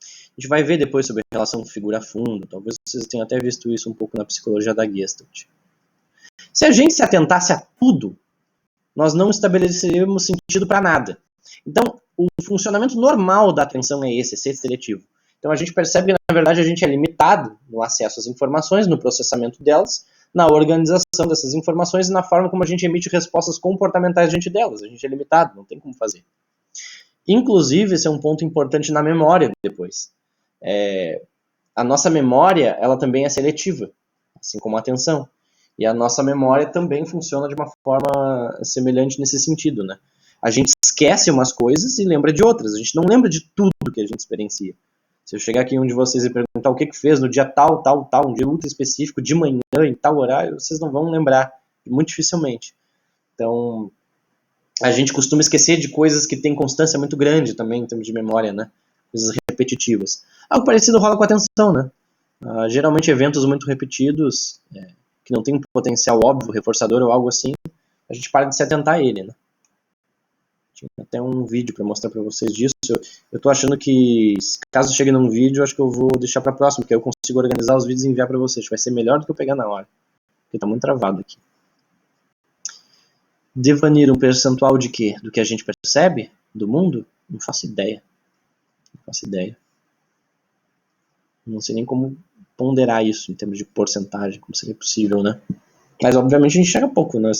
A gente vai ver depois sobre a relação figura-fundo. Talvez vocês tenham até visto isso um pouco na psicologia da Gestalt. Se a gente se atentasse a tudo, nós não estabeleceríamos sentido para nada. Então, o funcionamento normal da atenção é esse, é ser seletivo. Então, a gente percebe que, na verdade, a gente é limitado no acesso às informações, no processamento delas, na organização dessas informações e na forma como a gente emite respostas comportamentais diante delas. A gente é limitado, não tem como fazer. Inclusive, esse é um ponto importante na memória depois. A nossa memória, ela também é seletiva, assim como a atenção. E a nossa memória também funciona de uma forma semelhante nesse sentido, né? A gente esquece umas coisas e lembra de outras. A gente não lembra de tudo que a gente experiencia. Se eu chegar aqui em um de vocês e perguntar o que fez no dia tal, um dia ultra específico, de manhã, em tal horário, vocês não vão lembrar, muito dificilmente. Então, a gente costuma esquecer de coisas que têm constância muito grande também, em termos de memória, né? Coisas repetitivas. Algo parecido rola com a atenção, né? Geralmente eventos muito repetidos, que não tem um potencial óbvio, reforçador ou algo assim, a gente para de se atentar a ele, né? Tinha até um vídeo para mostrar para vocês disso. Eu tô achando que, caso chegue num vídeo, acho que eu vou deixar para próximo, porque aí eu consigo organizar os vídeos e enviar para vocês. Vai ser melhor do que eu pegar na hora, porque tá muito travado aqui. Devanir um percentual de quê? Do que a gente percebe do mundo? Não faço ideia. Não faço ideia. Não sei nem como ponderar isso em termos de porcentagem, como seria possível, né? Mas, obviamente, a gente chega pouco, né?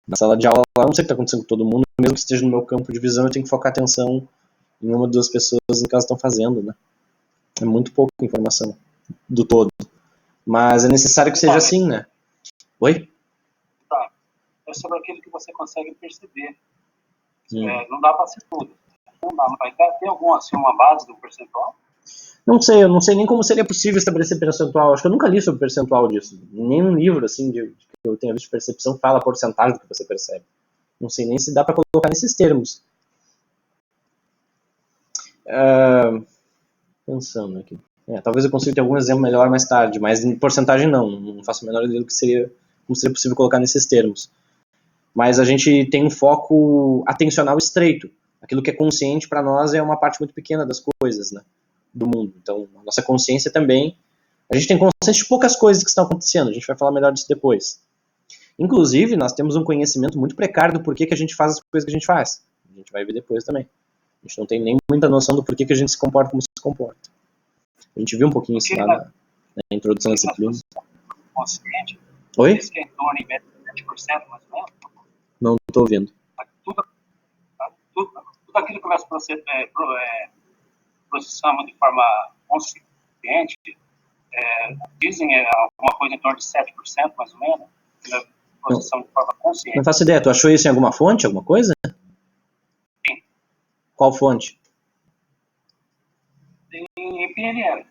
Na sala de aula, eu não sei o que está acontecendo com todo mundo, mesmo que esteja no meu campo de visão, eu tenho que focar atenção em uma ou duas pessoas no que elas estão fazendo, né? É muito pouca informação do todo. Mas é necessário que seja assim, né? Oi? Tá. É sobre aquilo que você consegue perceber. Não dá para ser tudo. Não dá, mas tem alguma, assim, uma base do percentual? Não sei, eu não sei nem como seria possível estabelecer percentual. Acho que eu nunca li sobre percentual disso. Nenhum livro, assim, que eu tenha visto de percepção fala a porcentagem do que você percebe. Não sei nem se dá para colocar nesses termos. Pensando aqui. Talvez eu consiga ter algum exemplo melhor mais tarde, mas em porcentagem não faço a menor ideia do que seria, como seria possível colocar nesses termos. Mas a gente tem um foco atencional estreito. Aquilo que é consciente para nós é uma parte muito pequena das coisas, né, do mundo. Então, a nossa consciência também, a gente tem consciência de poucas coisas que estão acontecendo, a gente vai falar melhor disso depois. Inclusive, nós temos um conhecimento muito precário do porquê que a gente faz as coisas que a gente faz. A gente vai ver depois também. A gente não tem nem muita noção do porquê que a gente se comporta como se comporta. A gente viu um pouquinho isso lá na introdução da disciplina. Consciente? Oi? Diz que é em torno de 7%, mais ou menos. Não estou ouvindo. Tudo aquilo que nós processamos de forma consciente, dizem alguma coisa em torno de 7%, mais ou menos, que processamos de forma consciente. Não faço ideia. Tu achou isso em alguma fonte, alguma coisa? Sim. Qual fonte? Em PNL.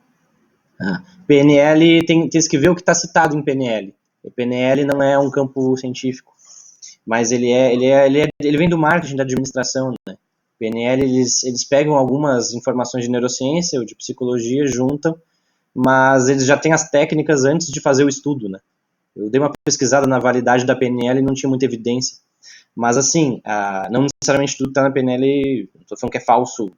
PNL, tem que ver o que está citado em PNL. E PNL não é um campo científico, mas ele vem do marketing, da administração, né? PNL, eles pegam algumas informações de neurociência ou de psicologia, juntam, mas eles já têm as técnicas antes de fazer o estudo, né? Eu dei uma pesquisada na validade da PNL e não tinha muita evidência. Mas, assim, não necessariamente tudo que está na PNL, não estou falando que é falso.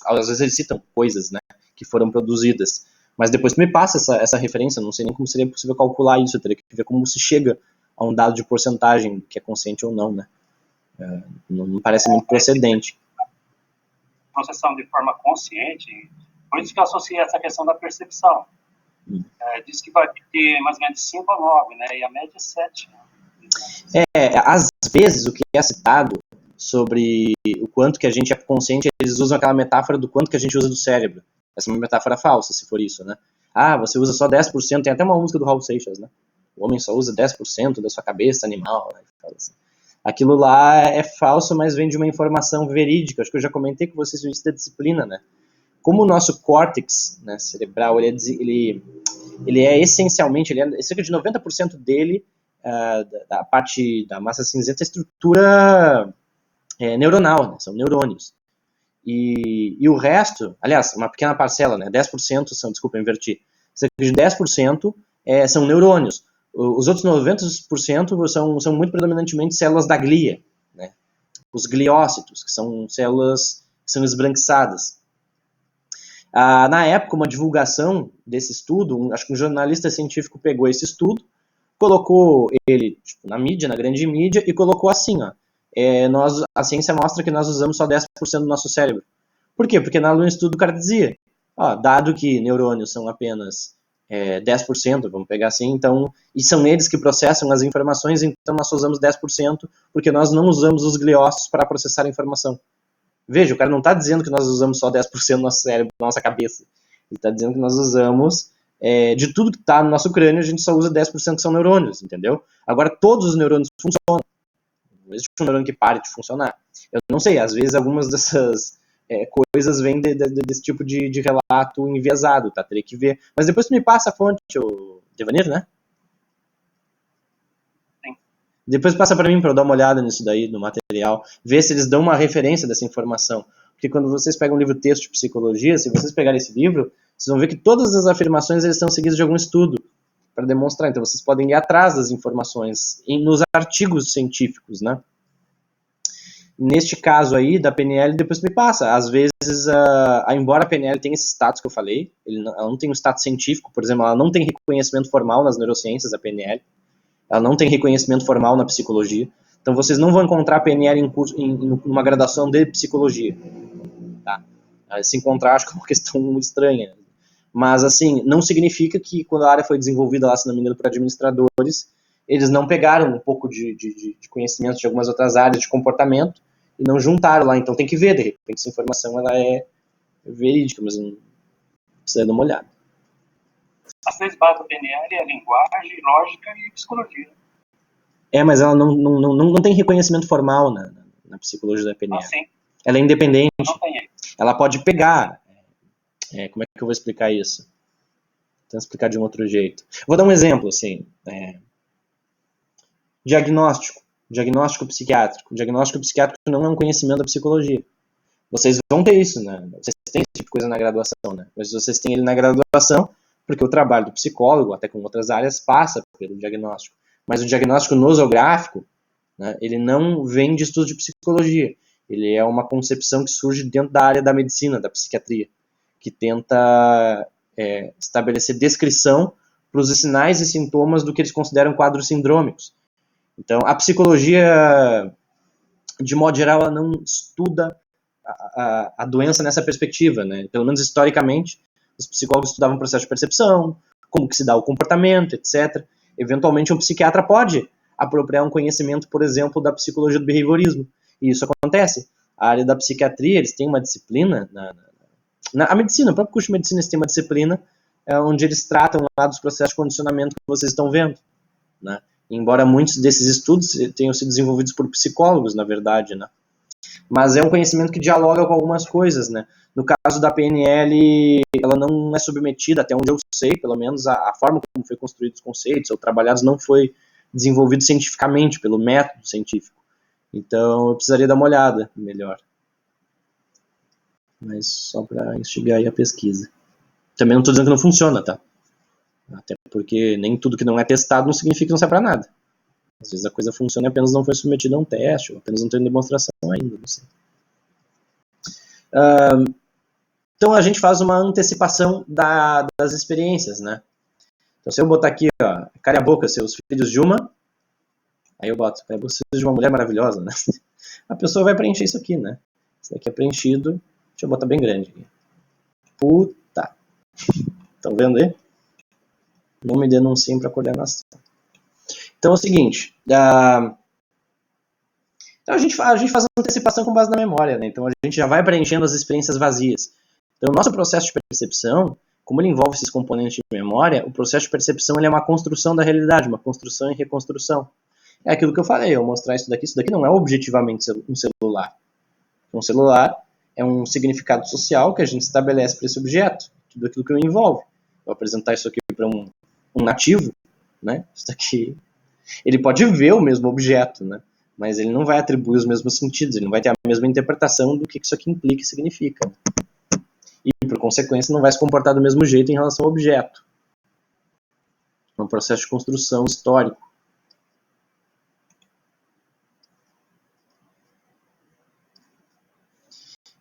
Às vezes eles citam coisas, né, que foram produzidas. Mas depois tu me passa essa referência, não sei nem como seria possível calcular isso, eu teria que ver como se chega a um dado de porcentagem, que é consciente ou não, né? Não me parece muito procedente. Processamos de forma consciente, por isso que eu associei essa questão da percepção. Diz que vai ter mais ou menos 5 a 9, né? E a média é 7. Né? Às vezes o que é citado sobre o quanto que a gente é consciente, eles usam aquela metáfora do quanto que a gente usa do cérebro. Essa é uma metáfora falsa, se for isso, né? Você usa só 10%, tem até uma música do Raul Seixas, né? O homem só usa 10% da sua cabeça animal, né? Assim. Aquilo lá é falso, mas vem de uma informação verídica. Acho que eu já comentei com vocês no início da disciplina, né? Como o nosso córtex, né, cerebral, ele é essencialmente, cerca de 90% dele, da parte da massa cinzenta, é estrutura neuronal, né, são neurônios. E o resto, aliás, uma pequena parcela, né, 10% desculpa, inverti, cerca de 10% são neurônios. Os outros 90% são muito predominantemente células da glia, né, os gliócitos, que são células que são esbranquiçadas. Na época, uma divulgação desse estudo, acho que um jornalista científico pegou esse estudo, colocou ele na mídia, na grande mídia, e colocou assim, a ciência mostra que nós usamos só 10% do nosso cérebro. Por quê? Porque no estudo o cara dizia, dado que neurônios são apenas 10%, vamos pegar assim, então, e são eles que processam as informações, então nós só usamos 10%, porque nós não usamos os gliócitos para processar a informação. Veja, o cara não está dizendo que nós usamos só 10% do nosso cérebro, da nossa cabeça. Ele está dizendo que nós usamos, de tudo que está no nosso crânio, a gente só usa 10% que são neurônios, entendeu? Agora, todos os neurônios funcionam. Não existe um neurônio que pare de funcionar. Eu não sei, às vezes algumas dessas coisas vêm desse tipo de relato enviesado, tá? Teria que ver. Mas depois tu me passa a fonte, o Devanir, né? Depois passa para mim para eu dar uma olhada nisso daí, no material, ver se eles dão uma referência dessa informação. Porque quando vocês pegam um livro texto de psicologia, se vocês pegarem esse livro, vocês vão ver que todas as afirmações eles estão seguidas de algum estudo para demonstrar. Então vocês podem ir atrás das informações nos artigos científicos, né? Neste caso aí da PNL, depois me passa. Às vezes, embora a PNL tenha esse status que eu falei, ela não tem um status científico, por exemplo, ela não tem reconhecimento formal nas neurociências, a PNL. Ela não tem reconhecimento formal na psicologia. Então, vocês não vão encontrar PNL em uma graduação de psicologia. Tá? Se encontrar, acho que é uma questão muito estranha. Mas, assim, não significa que quando a área foi desenvolvida lá, se não me engano, por administradores, eles não pegaram um pouco de conhecimento de algumas outras áreas de comportamento e não juntaram lá. Então, tem que ver, de repente, essa informação ela é verídica, mas não precisa dar uma olhada. As 3 bases da PNL é linguagem, lógica e psicologia. Mas ela não tem reconhecimento formal na psicologia da PNL. Sim. Ela é independente. Não tem. Ela pode pegar. Como é que eu vou explicar isso? Vou explicar de um outro jeito. Vou dar um exemplo, assim. Diagnóstico psiquiátrico. Diagnóstico psiquiátrico não é um conhecimento da psicologia. Vocês vão ter isso, né? Vocês têm esse tipo de coisa na graduação, né? Mas vocês têm ele na graduação porque o trabalho do psicólogo, até com outras áreas, passa pelo diagnóstico. Mas o diagnóstico nosográfico, né, ele não vem de estudo de psicologia. Ele é uma concepção que surge dentro da área da medicina, da psiquiatria, que tenta estabelecer descrição para os sinais e sintomas do que eles consideram quadros sindrômicos. Então, a psicologia, de modo geral, ela não estuda a doença nessa perspectiva, né? Pelo menos historicamente, os psicólogos estudavam o processo de percepção, como que se dá o comportamento, etc. Eventualmente, um psiquiatra pode apropriar um conhecimento, por exemplo, da psicologia do behaviorismo. E isso acontece. A área da psiquiatria, eles têm uma disciplina, a medicina, o próprio curso de medicina, eles têm uma disciplina onde eles tratam lá dos processos de condicionamento que vocês estão vendo, né? Embora muitos desses estudos tenham sido desenvolvidos por psicólogos, na verdade, né? Mas é um conhecimento que dialoga com algumas coisas, né? No caso da PNL, ela não é submetida, até onde eu sei, pelo menos a forma como foi construído os conceitos ou trabalhados não foi desenvolvido cientificamente, pelo método científico. Então, eu precisaria dar uma olhada melhor. Mas só para instigar aí a pesquisa. Também não estou dizendo que não funciona, tá? Até porque nem tudo que não é testado não significa que não serve para nada. Às vezes a coisa funciona e apenas não foi submetida a um teste, ou apenas não tem demonstração ainda, não sei. Então a gente faz uma antecipação das experiências, né? Então se eu botar aqui, cale a boca, seus filhos de uma, aí eu boto, cale a boca, seus filhos de uma mulher maravilhosa, né? A pessoa vai preencher isso aqui, né? Isso aqui é preenchido, deixa eu botar bem grande aqui. Puta. Estão vendo aí? Não me denunciem para coordenação. Então é o seguinte, então a gente faz antecipação com base na memória, né? Então a gente já vai preenchendo as experiências vazias. Então o nosso processo de percepção, como ele envolve esses componentes de memória, o processo de percepção ele é uma construção da realidade, uma construção e reconstrução. É aquilo que eu falei, eu mostrar isso daqui não é objetivamente um celular. Um celular é um significado social que a gente estabelece para esse objeto, tudo aquilo que o envolve. Vou apresentar isso aqui para um nativo, né? Isso daqui, ele pode ver o mesmo objeto, né? Mas ele não vai atribuir os mesmos sentidos, ele não vai ter a mesma interpretação do que isso aqui implica e significa. E, por consequência, não vai se comportar do mesmo jeito em relação ao objeto. É um processo de construção histórico.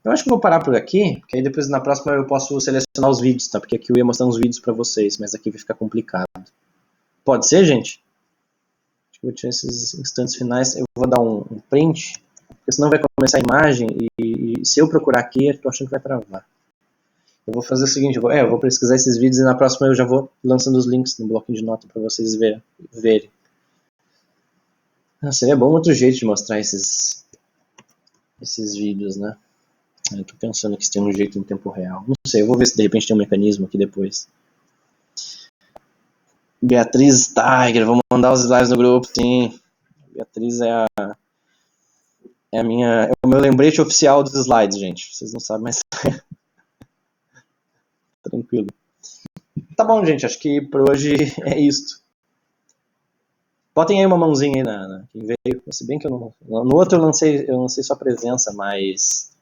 Eu acho que vou parar por aqui, porque aí depois na próxima eu posso selecionar os vídeos, tá? Porque aqui eu ia mostrar uns vídeos para vocês, mas aqui vai ficar complicado. Pode ser, gente? Acho que eu vou tirar esses instantes finais. Eu vou dar um print, porque senão vai começar a imagem e se eu procurar aqui, eu tô achando que vai travar. Eu vou fazer o seguinte, eu vou pesquisar esses vídeos e na próxima eu já vou lançando os links no bloquinho de nota para vocês verem. Seria bom outro jeito de mostrar esses vídeos, né? Eu tô pensando que se tem um jeito em tempo real. Não sei, eu vou ver se de repente tem um mecanismo aqui depois. Beatriz Tiger, vou mandar os slides no grupo, sim. Beatriz é o meu lembrete oficial dos slides, gente. Vocês não sabem, mas tranquilo. Tá bom, gente, acho que por hoje é isto. Botem aí uma mãozinha aí quem veio. Se bem que no outro eu lancei só presença, mas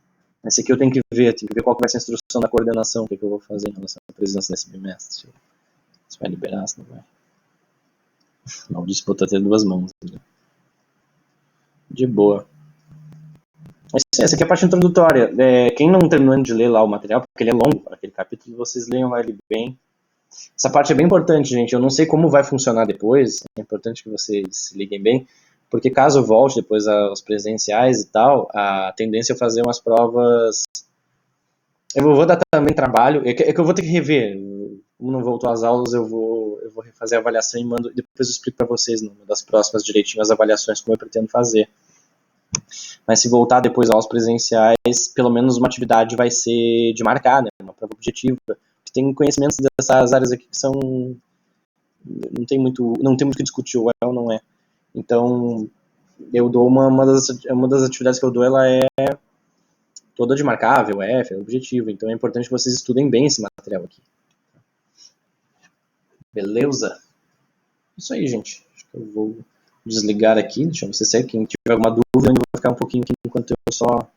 esse aqui eu tenho que ver qual que vai ser a instrução da coordenação, o que eu vou fazer em relação à presença nesse bimestre. Se vai liberar, se não vai. Não, disputa ter duas mãos. Né? De boa. Essa aqui é a parte introdutória. Quem não terminou de ler lá o material, porque ele é longo, aquele capítulo, vocês leiam ele bem. Essa parte é bem importante, gente. Eu não sei como vai funcionar depois. É importante que vocês se liguem bem. Porque caso eu volte depois aos presenciais e tal, a tendência é fazer umas provas... Eu vou dar também trabalho. É que eu vou ter que rever. Como não voltou às aulas, eu vou refazer a avaliação e mando. Depois eu explico para vocês, numa das próximas, direitinho as avaliações, como eu pretendo fazer. Mas se voltar depois aos presenciais, pelo menos uma atividade vai ser de marcar, né? Uma prova objetiva. Tem conhecimentos dessas áreas aqui que são... Não tem muito que discutir, ou é ou não é. Então, eu dou uma das atividades que eu dou, ela é toda de marcável, é objetivo. Então é importante que vocês estudem bem esse material aqui. Beleza? Isso aí, gente. Acho que eu vou desligar aqui. Deixa eu ver se quem tiver alguma dúvida, eu vou ficar um pouquinho aqui enquanto eu só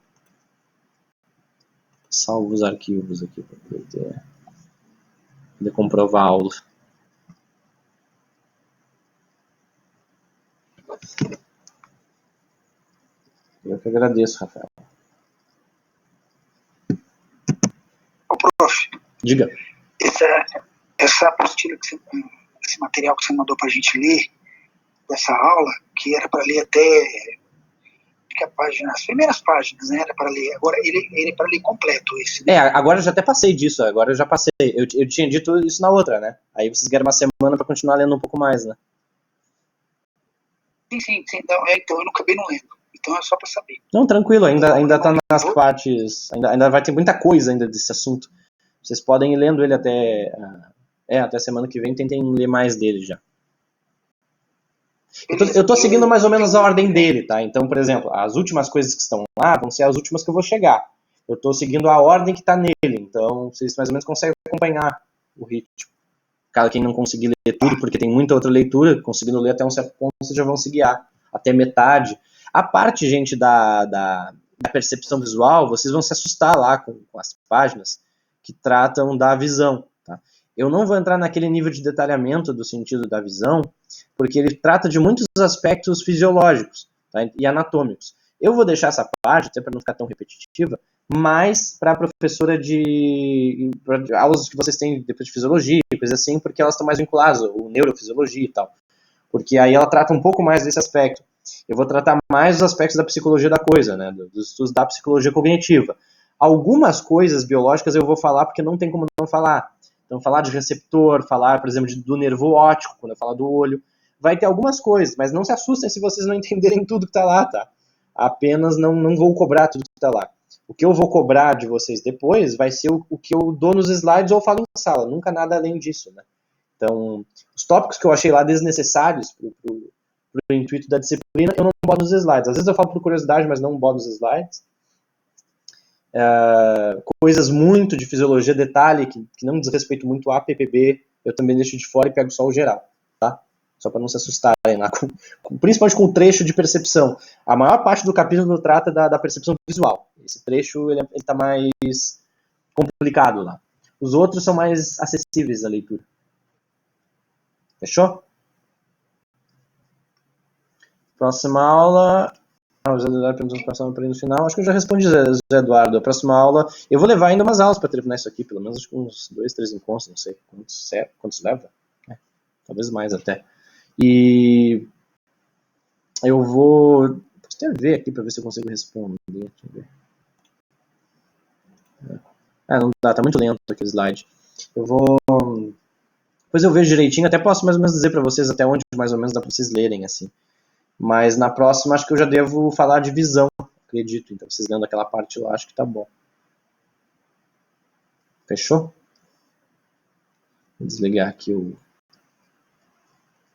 salvo os arquivos aqui para poder comprovar a aula. Eu que agradeço, Rafael. Ô, prof. Diga. Essa apostila, esse material que você mandou para a gente ler, dessa aula, que era para ler até as primeiras páginas, né? Era para ler. Agora ele é para ler completo esse. Né? Agora eu já até passei disso, agora eu já passei. Eu tinha dito isso na outra, né? Aí vocês ganham uma semana para continuar lendo um pouco mais, né? Sim. Então eu não acabei não lendo. Então é só para saber. Não, tranquilo, ainda tá nas partes, ainda vai ter muita coisa ainda desse assunto. Vocês podem ir lendo ele até semana que vem, tentem ler mais dele já. Eu tô seguindo mais ou menos a ordem dele, tá? Então, por exemplo, as últimas coisas que estão lá vão ser as últimas que eu vou chegar. Eu tô seguindo a ordem que tá nele, então vocês mais ou menos conseguem acompanhar o ritmo. Caso quem não conseguir ler tudo, porque tem muita outra leitura, conseguindo ler até um certo ponto, vocês já vão se guiar, até metade. A parte, gente, da percepção visual, vocês vão se assustar lá com as páginas que tratam da visão, tá? Eu não vou entrar naquele nível de detalhamento do sentido da visão, porque ele trata de muitos aspectos fisiológicos, tá? E anatômicos. Eu vou deixar essa parte, até para não ficar tão repetitiva, mais para a professora de aulas que vocês têm depois de fisiologia, coisa assim, porque elas estão mais vinculadas, ou neurofisiologia e tal. Porque aí ela trata um pouco mais desse aspecto. Eu vou tratar mais os aspectos da psicologia da coisa, né? Dos estudos da psicologia cognitiva. Algumas coisas biológicas eu vou falar porque não tem como não falar. Então, falar de receptor, falar, por exemplo, do nervo óptico, quando eu falar do olho, vai ter algumas coisas, mas não se assustem se vocês não entenderem tudo que está lá, tá? Apenas não vou cobrar tudo que está lá. O que eu vou cobrar de vocês depois vai ser o que eu dou nos slides ou falo em sala, nunca nada além disso, né? Então, os tópicos que eu achei lá desnecessários pro intuito da disciplina, eu não boto nos slides. Às vezes eu falo por curiosidade, mas não boto nos slides. Coisas muito de fisiologia, detalhe, que não diz respeito muito a PPB, eu também deixo de fora e pego só o geral, tá? Só para não se assustarem lá, principalmente com o trecho de percepção. A maior parte do capítulo trata da percepção visual. Esse trecho ele tá mais complicado lá. Os outros são mais acessíveis à leitura. Fechou? Próxima aula. O Zé Eduardo perguntou para no final. Acho que eu já respondi, Zé Eduardo. A próxima aula. Eu vou levar ainda umas aulas para terminar isso aqui, pelo menos uns 2, 3 encontros, não sei quantos leva. Talvez mais até. E eu vou. Posso até ver aqui para ver se eu consigo responder. Deixa eu ver. Não dá, tá muito lento aquele slide. Eu vou. Depois eu vejo direitinho, até posso mais ou menos dizer para vocês até onde mais ou menos dá para vocês lerem, assim. Mas na próxima acho que eu já devo falar de visão, acredito. Então vocês lendo aquela parte eu acho que tá bom. Fechou? Vou desligar aqui o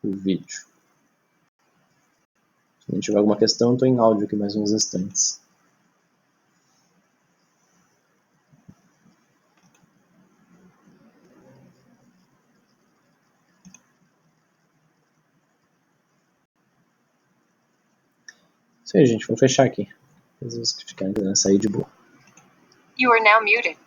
vídeo. Se não tiver alguma questão, eu estou em áudio aqui mais uns instantes. Isso aí, gente. Vou fechar aqui. Às vezes que ficarem querendo sair de boa. You are now muted.